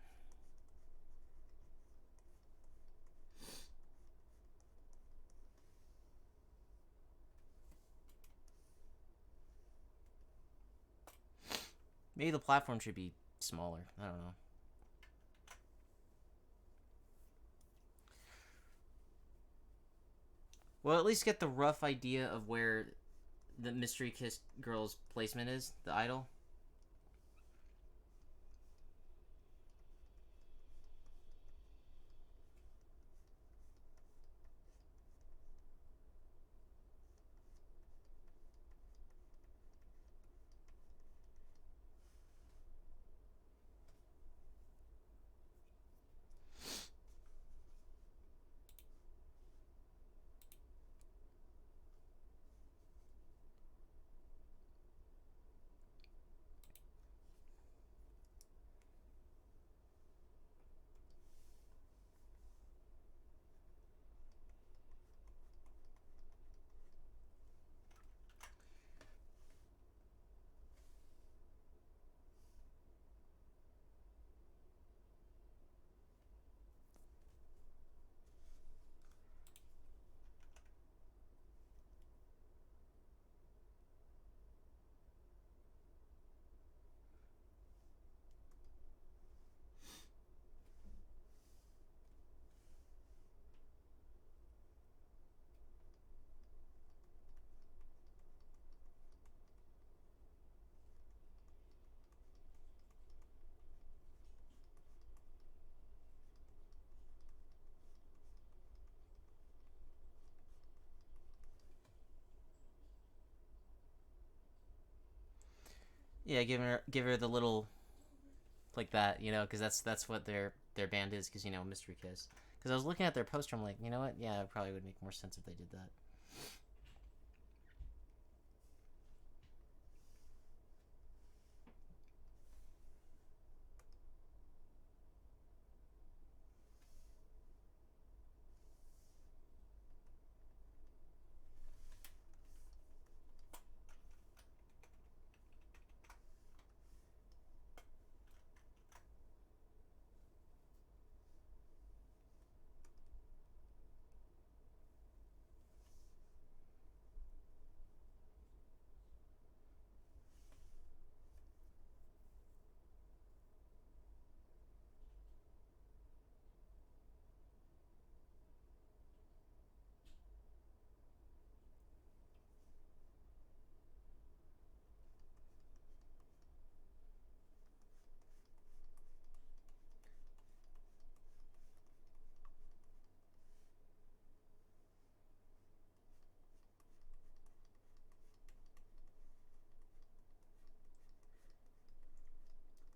Maybe the platform should be smaller. I don't know. Well, at least get the rough idea of where the Mystery Kiss girl's placement is, the idol. Yeah, give her the little, like that, you know, because that's what their band is, because, you know, Mystery Kiss. Because I was looking at their poster, I'm like, you know what? Yeah, it probably would make more sense if they did that.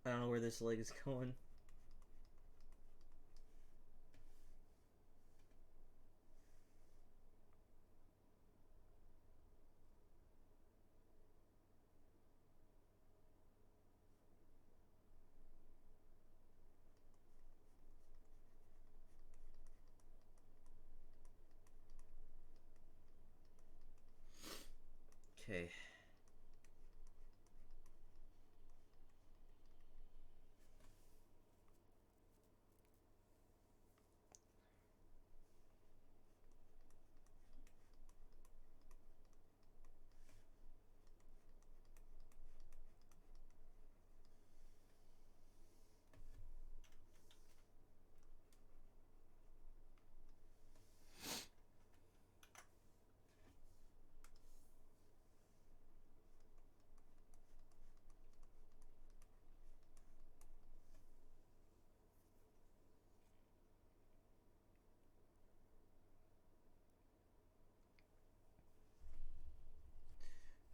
I don't know where this leg is going. Okay.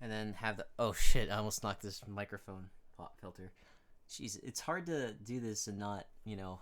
And then have the... Oh, shit. I almost knocked this microphone pop filter. Jeez, it's hard to do this and not, you know...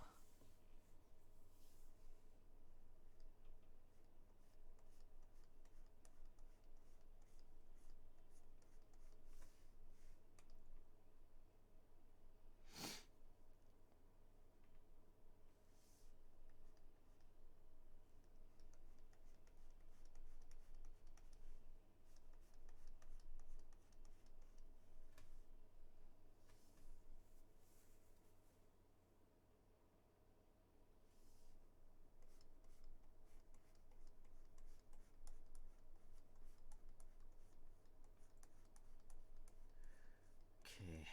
Okay.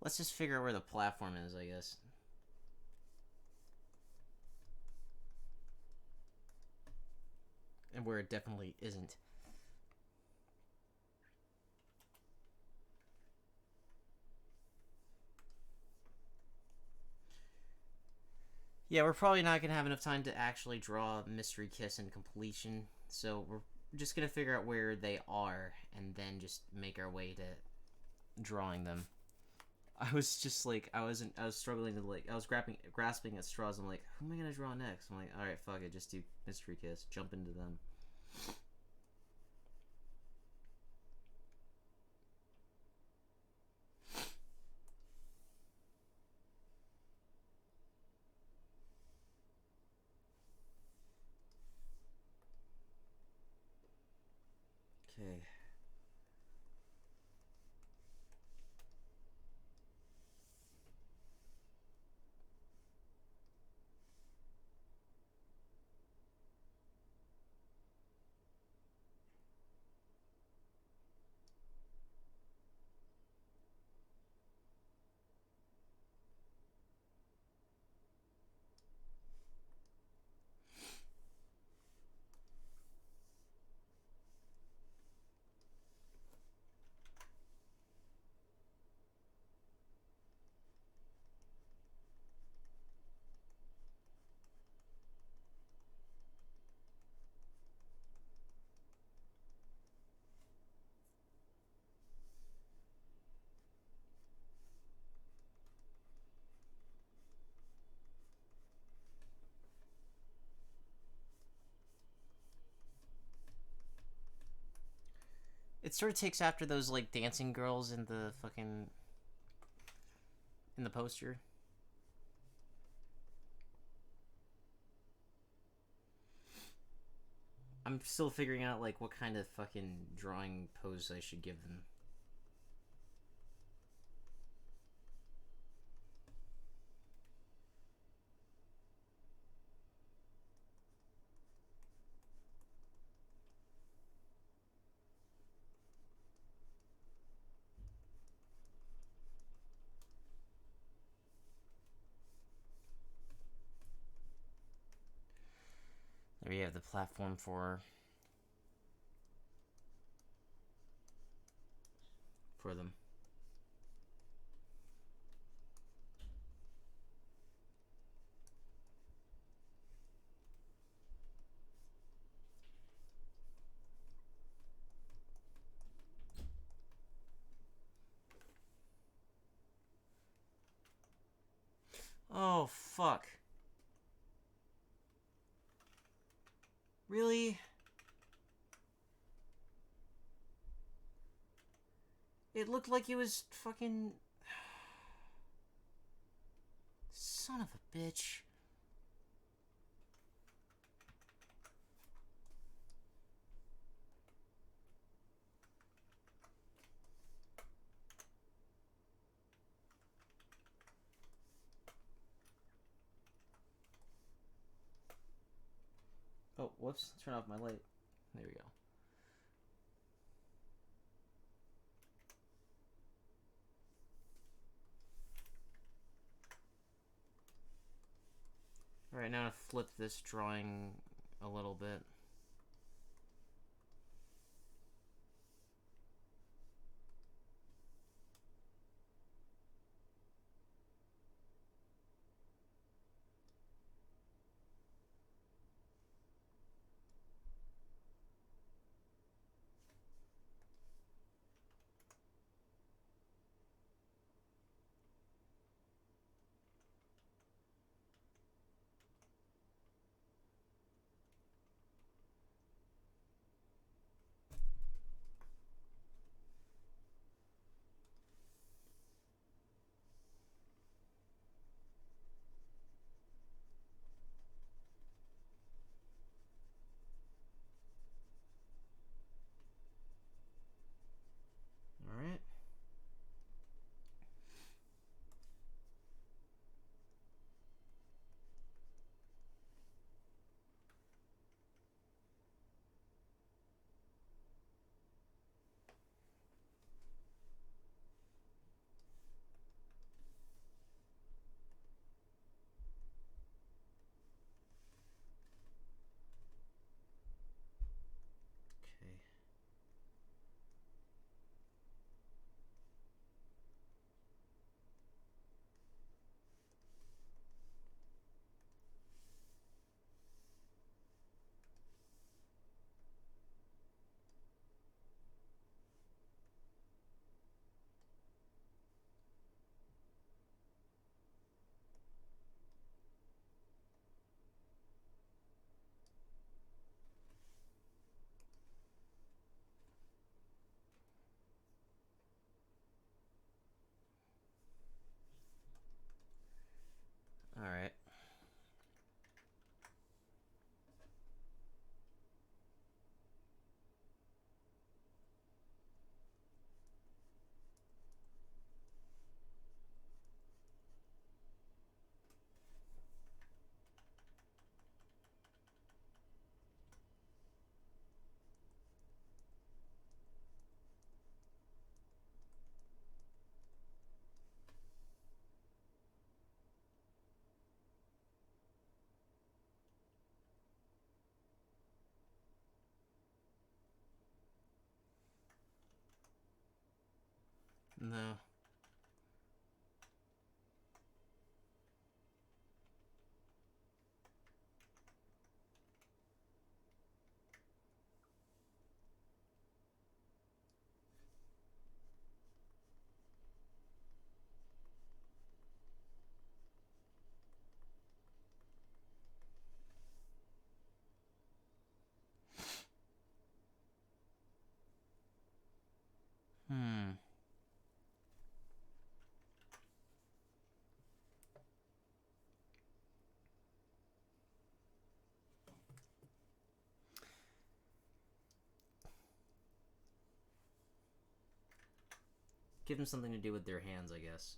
Let's just figure out where the platform is, I guess. And where it definitely isn't. Yeah, we're probably not going to have enough time to actually draw Mystery Kiss and completion. So we're just going to figure out where they are and then just make our way to drawing them. I was just like, I was struggling to like, I was grasping at straws. I'm like, who am I going to draw next? I'm like, all right, fuck it. Just do Mystery Kiss. Jump into them. Okay. It sort of takes after those like dancing girls in the fucking in the poster. I'm still figuring out like what kind of fucking drawing pose I should give them. There we have the platform for them. Oh, fuck. Really? It looked like it was fucking... Son of a bitch. Oh, whoops. Turn off my light. There we go. Alright, now to flip this drawing a little bit. give them something to do with their hands, I guess.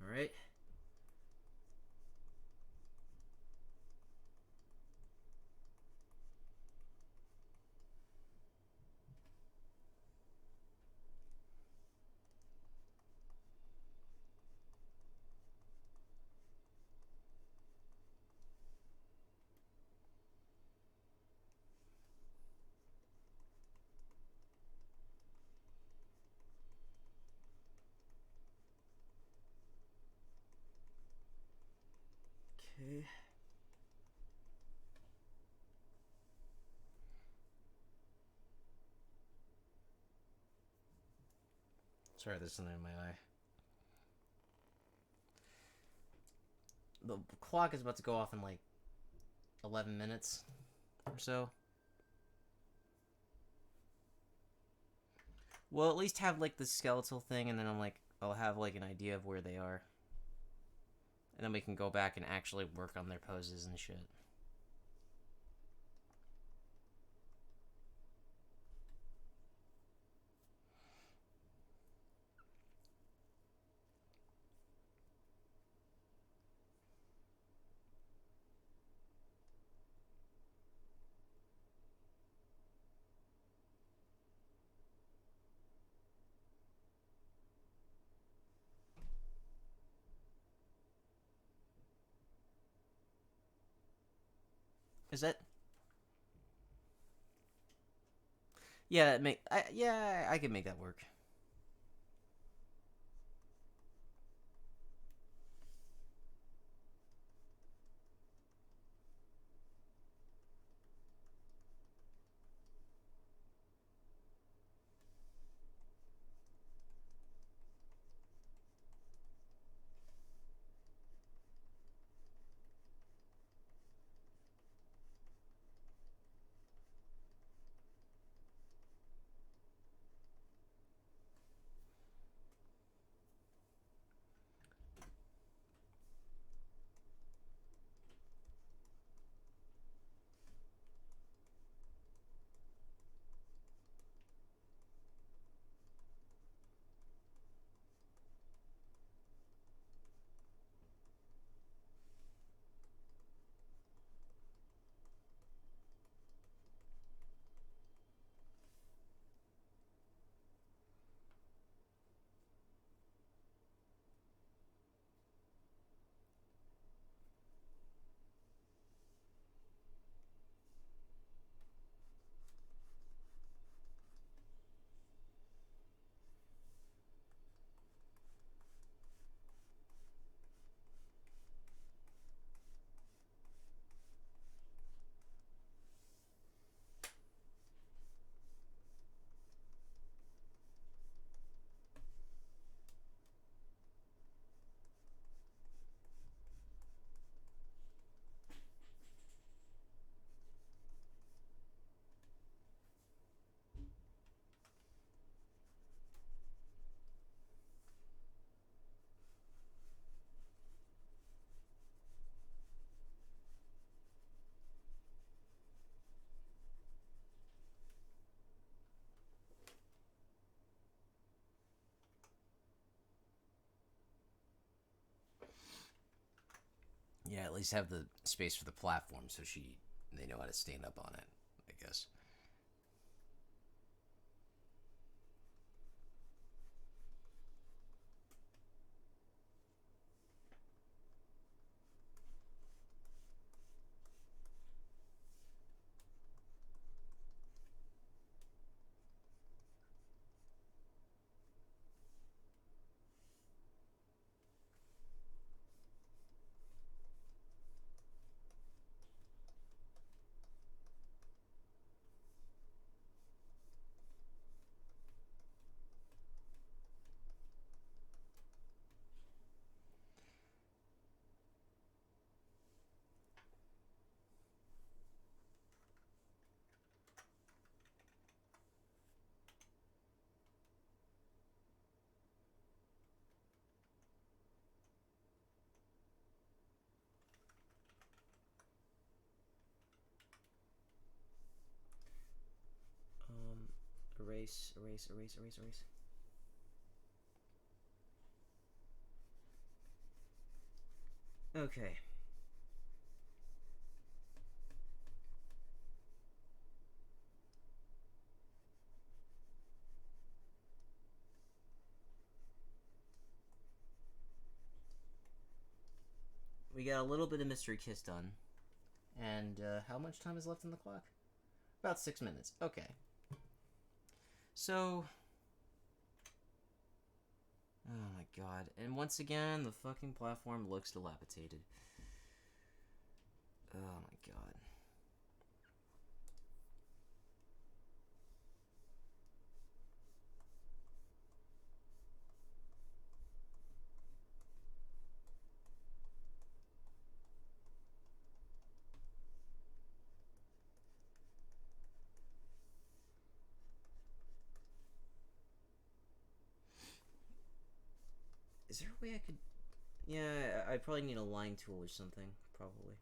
All right. Okay. Sorry, there's something in my eye. The clock is about to go off in like 11 minutes or so. We'll at least have like the skeletal thing, and then I'll have like an idea of where they are. And then we can go back and actually work on their poses and shit. Is that? Yeah, I can make that work. Yeah, at least have the space for the platform so they know how to stand up on it, I guess. erase, erase, erase, erase, erase. Okay. We got a little bit of Mystery Kiss done. And how much time is left on the clock? About 6 minutes. Okay. So... oh my god. And once again, the fucking platform looks dilapidated. Oh my god. Is there a way I could... yeah, I probably need a line tool or something, probably.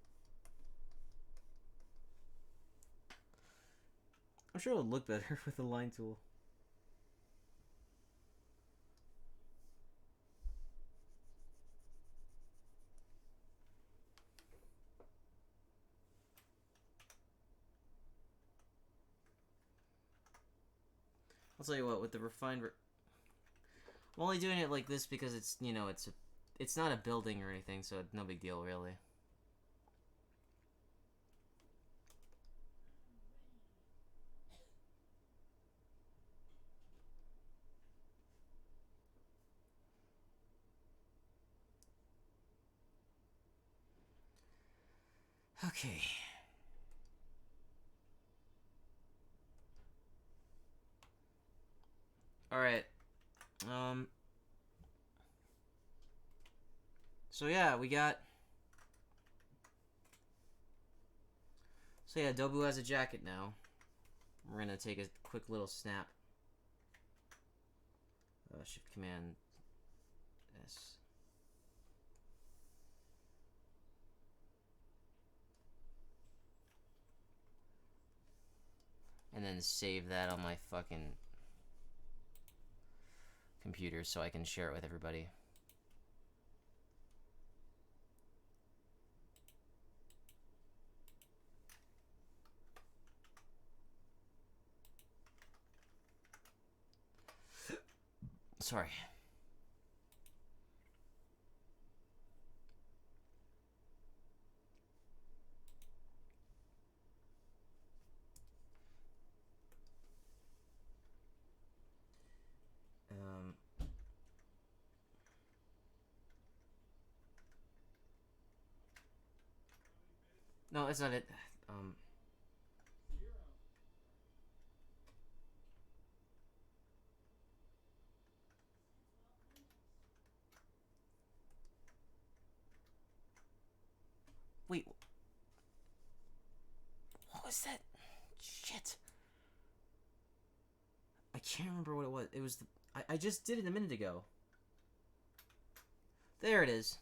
I'm sure it would look better with a line tool. I'll tell you what, with the refined... I'm only doing it like this because it's, you know, it's not a building or anything, so no big deal, really. Okay. Alright. So yeah, we got... so yeah, Dobu has a jacket now. We're gonna take a quick little snap. Shift Command S. And then save that on my fucking computer so I can share it with everybody. Sorry. No, that's not it. Wait. What was that? Shit. I can't remember what it was. It was the... I just did it a minute ago. There it is.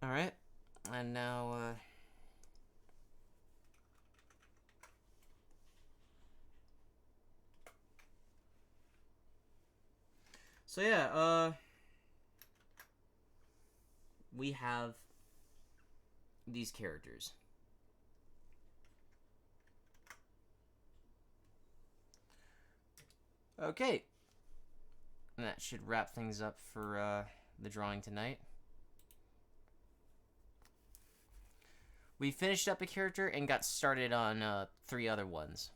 Alright. And now, so yeah, we have these characters. Okay. And that should wrap things up for the drawing tonight. We finished up a character and got started on 3 other ones.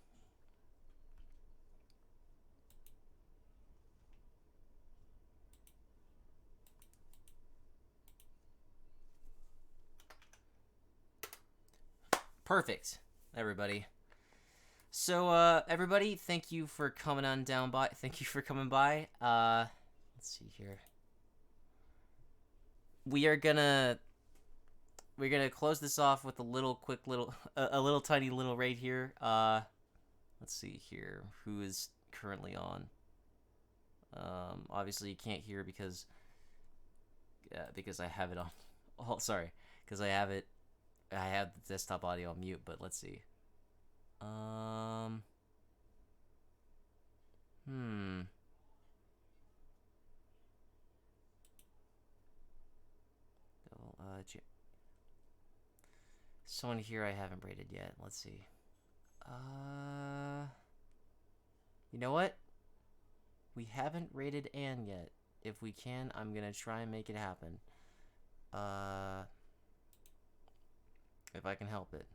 Perfect, everybody. So, everybody, thank you for coming on down by. Thank you for coming by. Let's see here. We are gonna we're gonna close this off with a little quick little a little tiny little raid here. Let's see here who is currently on. Obviously you can't hear because I have it on. Oh, sorry, because I have the desktop audio on mute. But let's see. Someone here I haven't rated yet. Let's see. You know what? We haven't rated Anne yet. If we can, I'm gonna try and make it happen. If I can help it.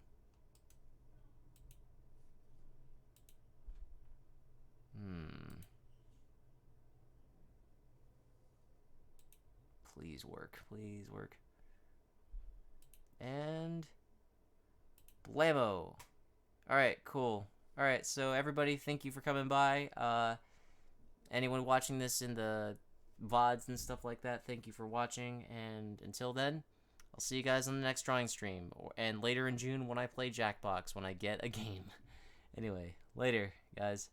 Please work. Please work. And blammo. Alright, cool. Alright, so everybody, thank you for coming by. Anyone watching this in the VODs and stuff like that, thank you for watching. And until then, I'll see you guys on the next drawing stream. And later in June when I play Jackbox, when I get a game. Anyway, later, guys.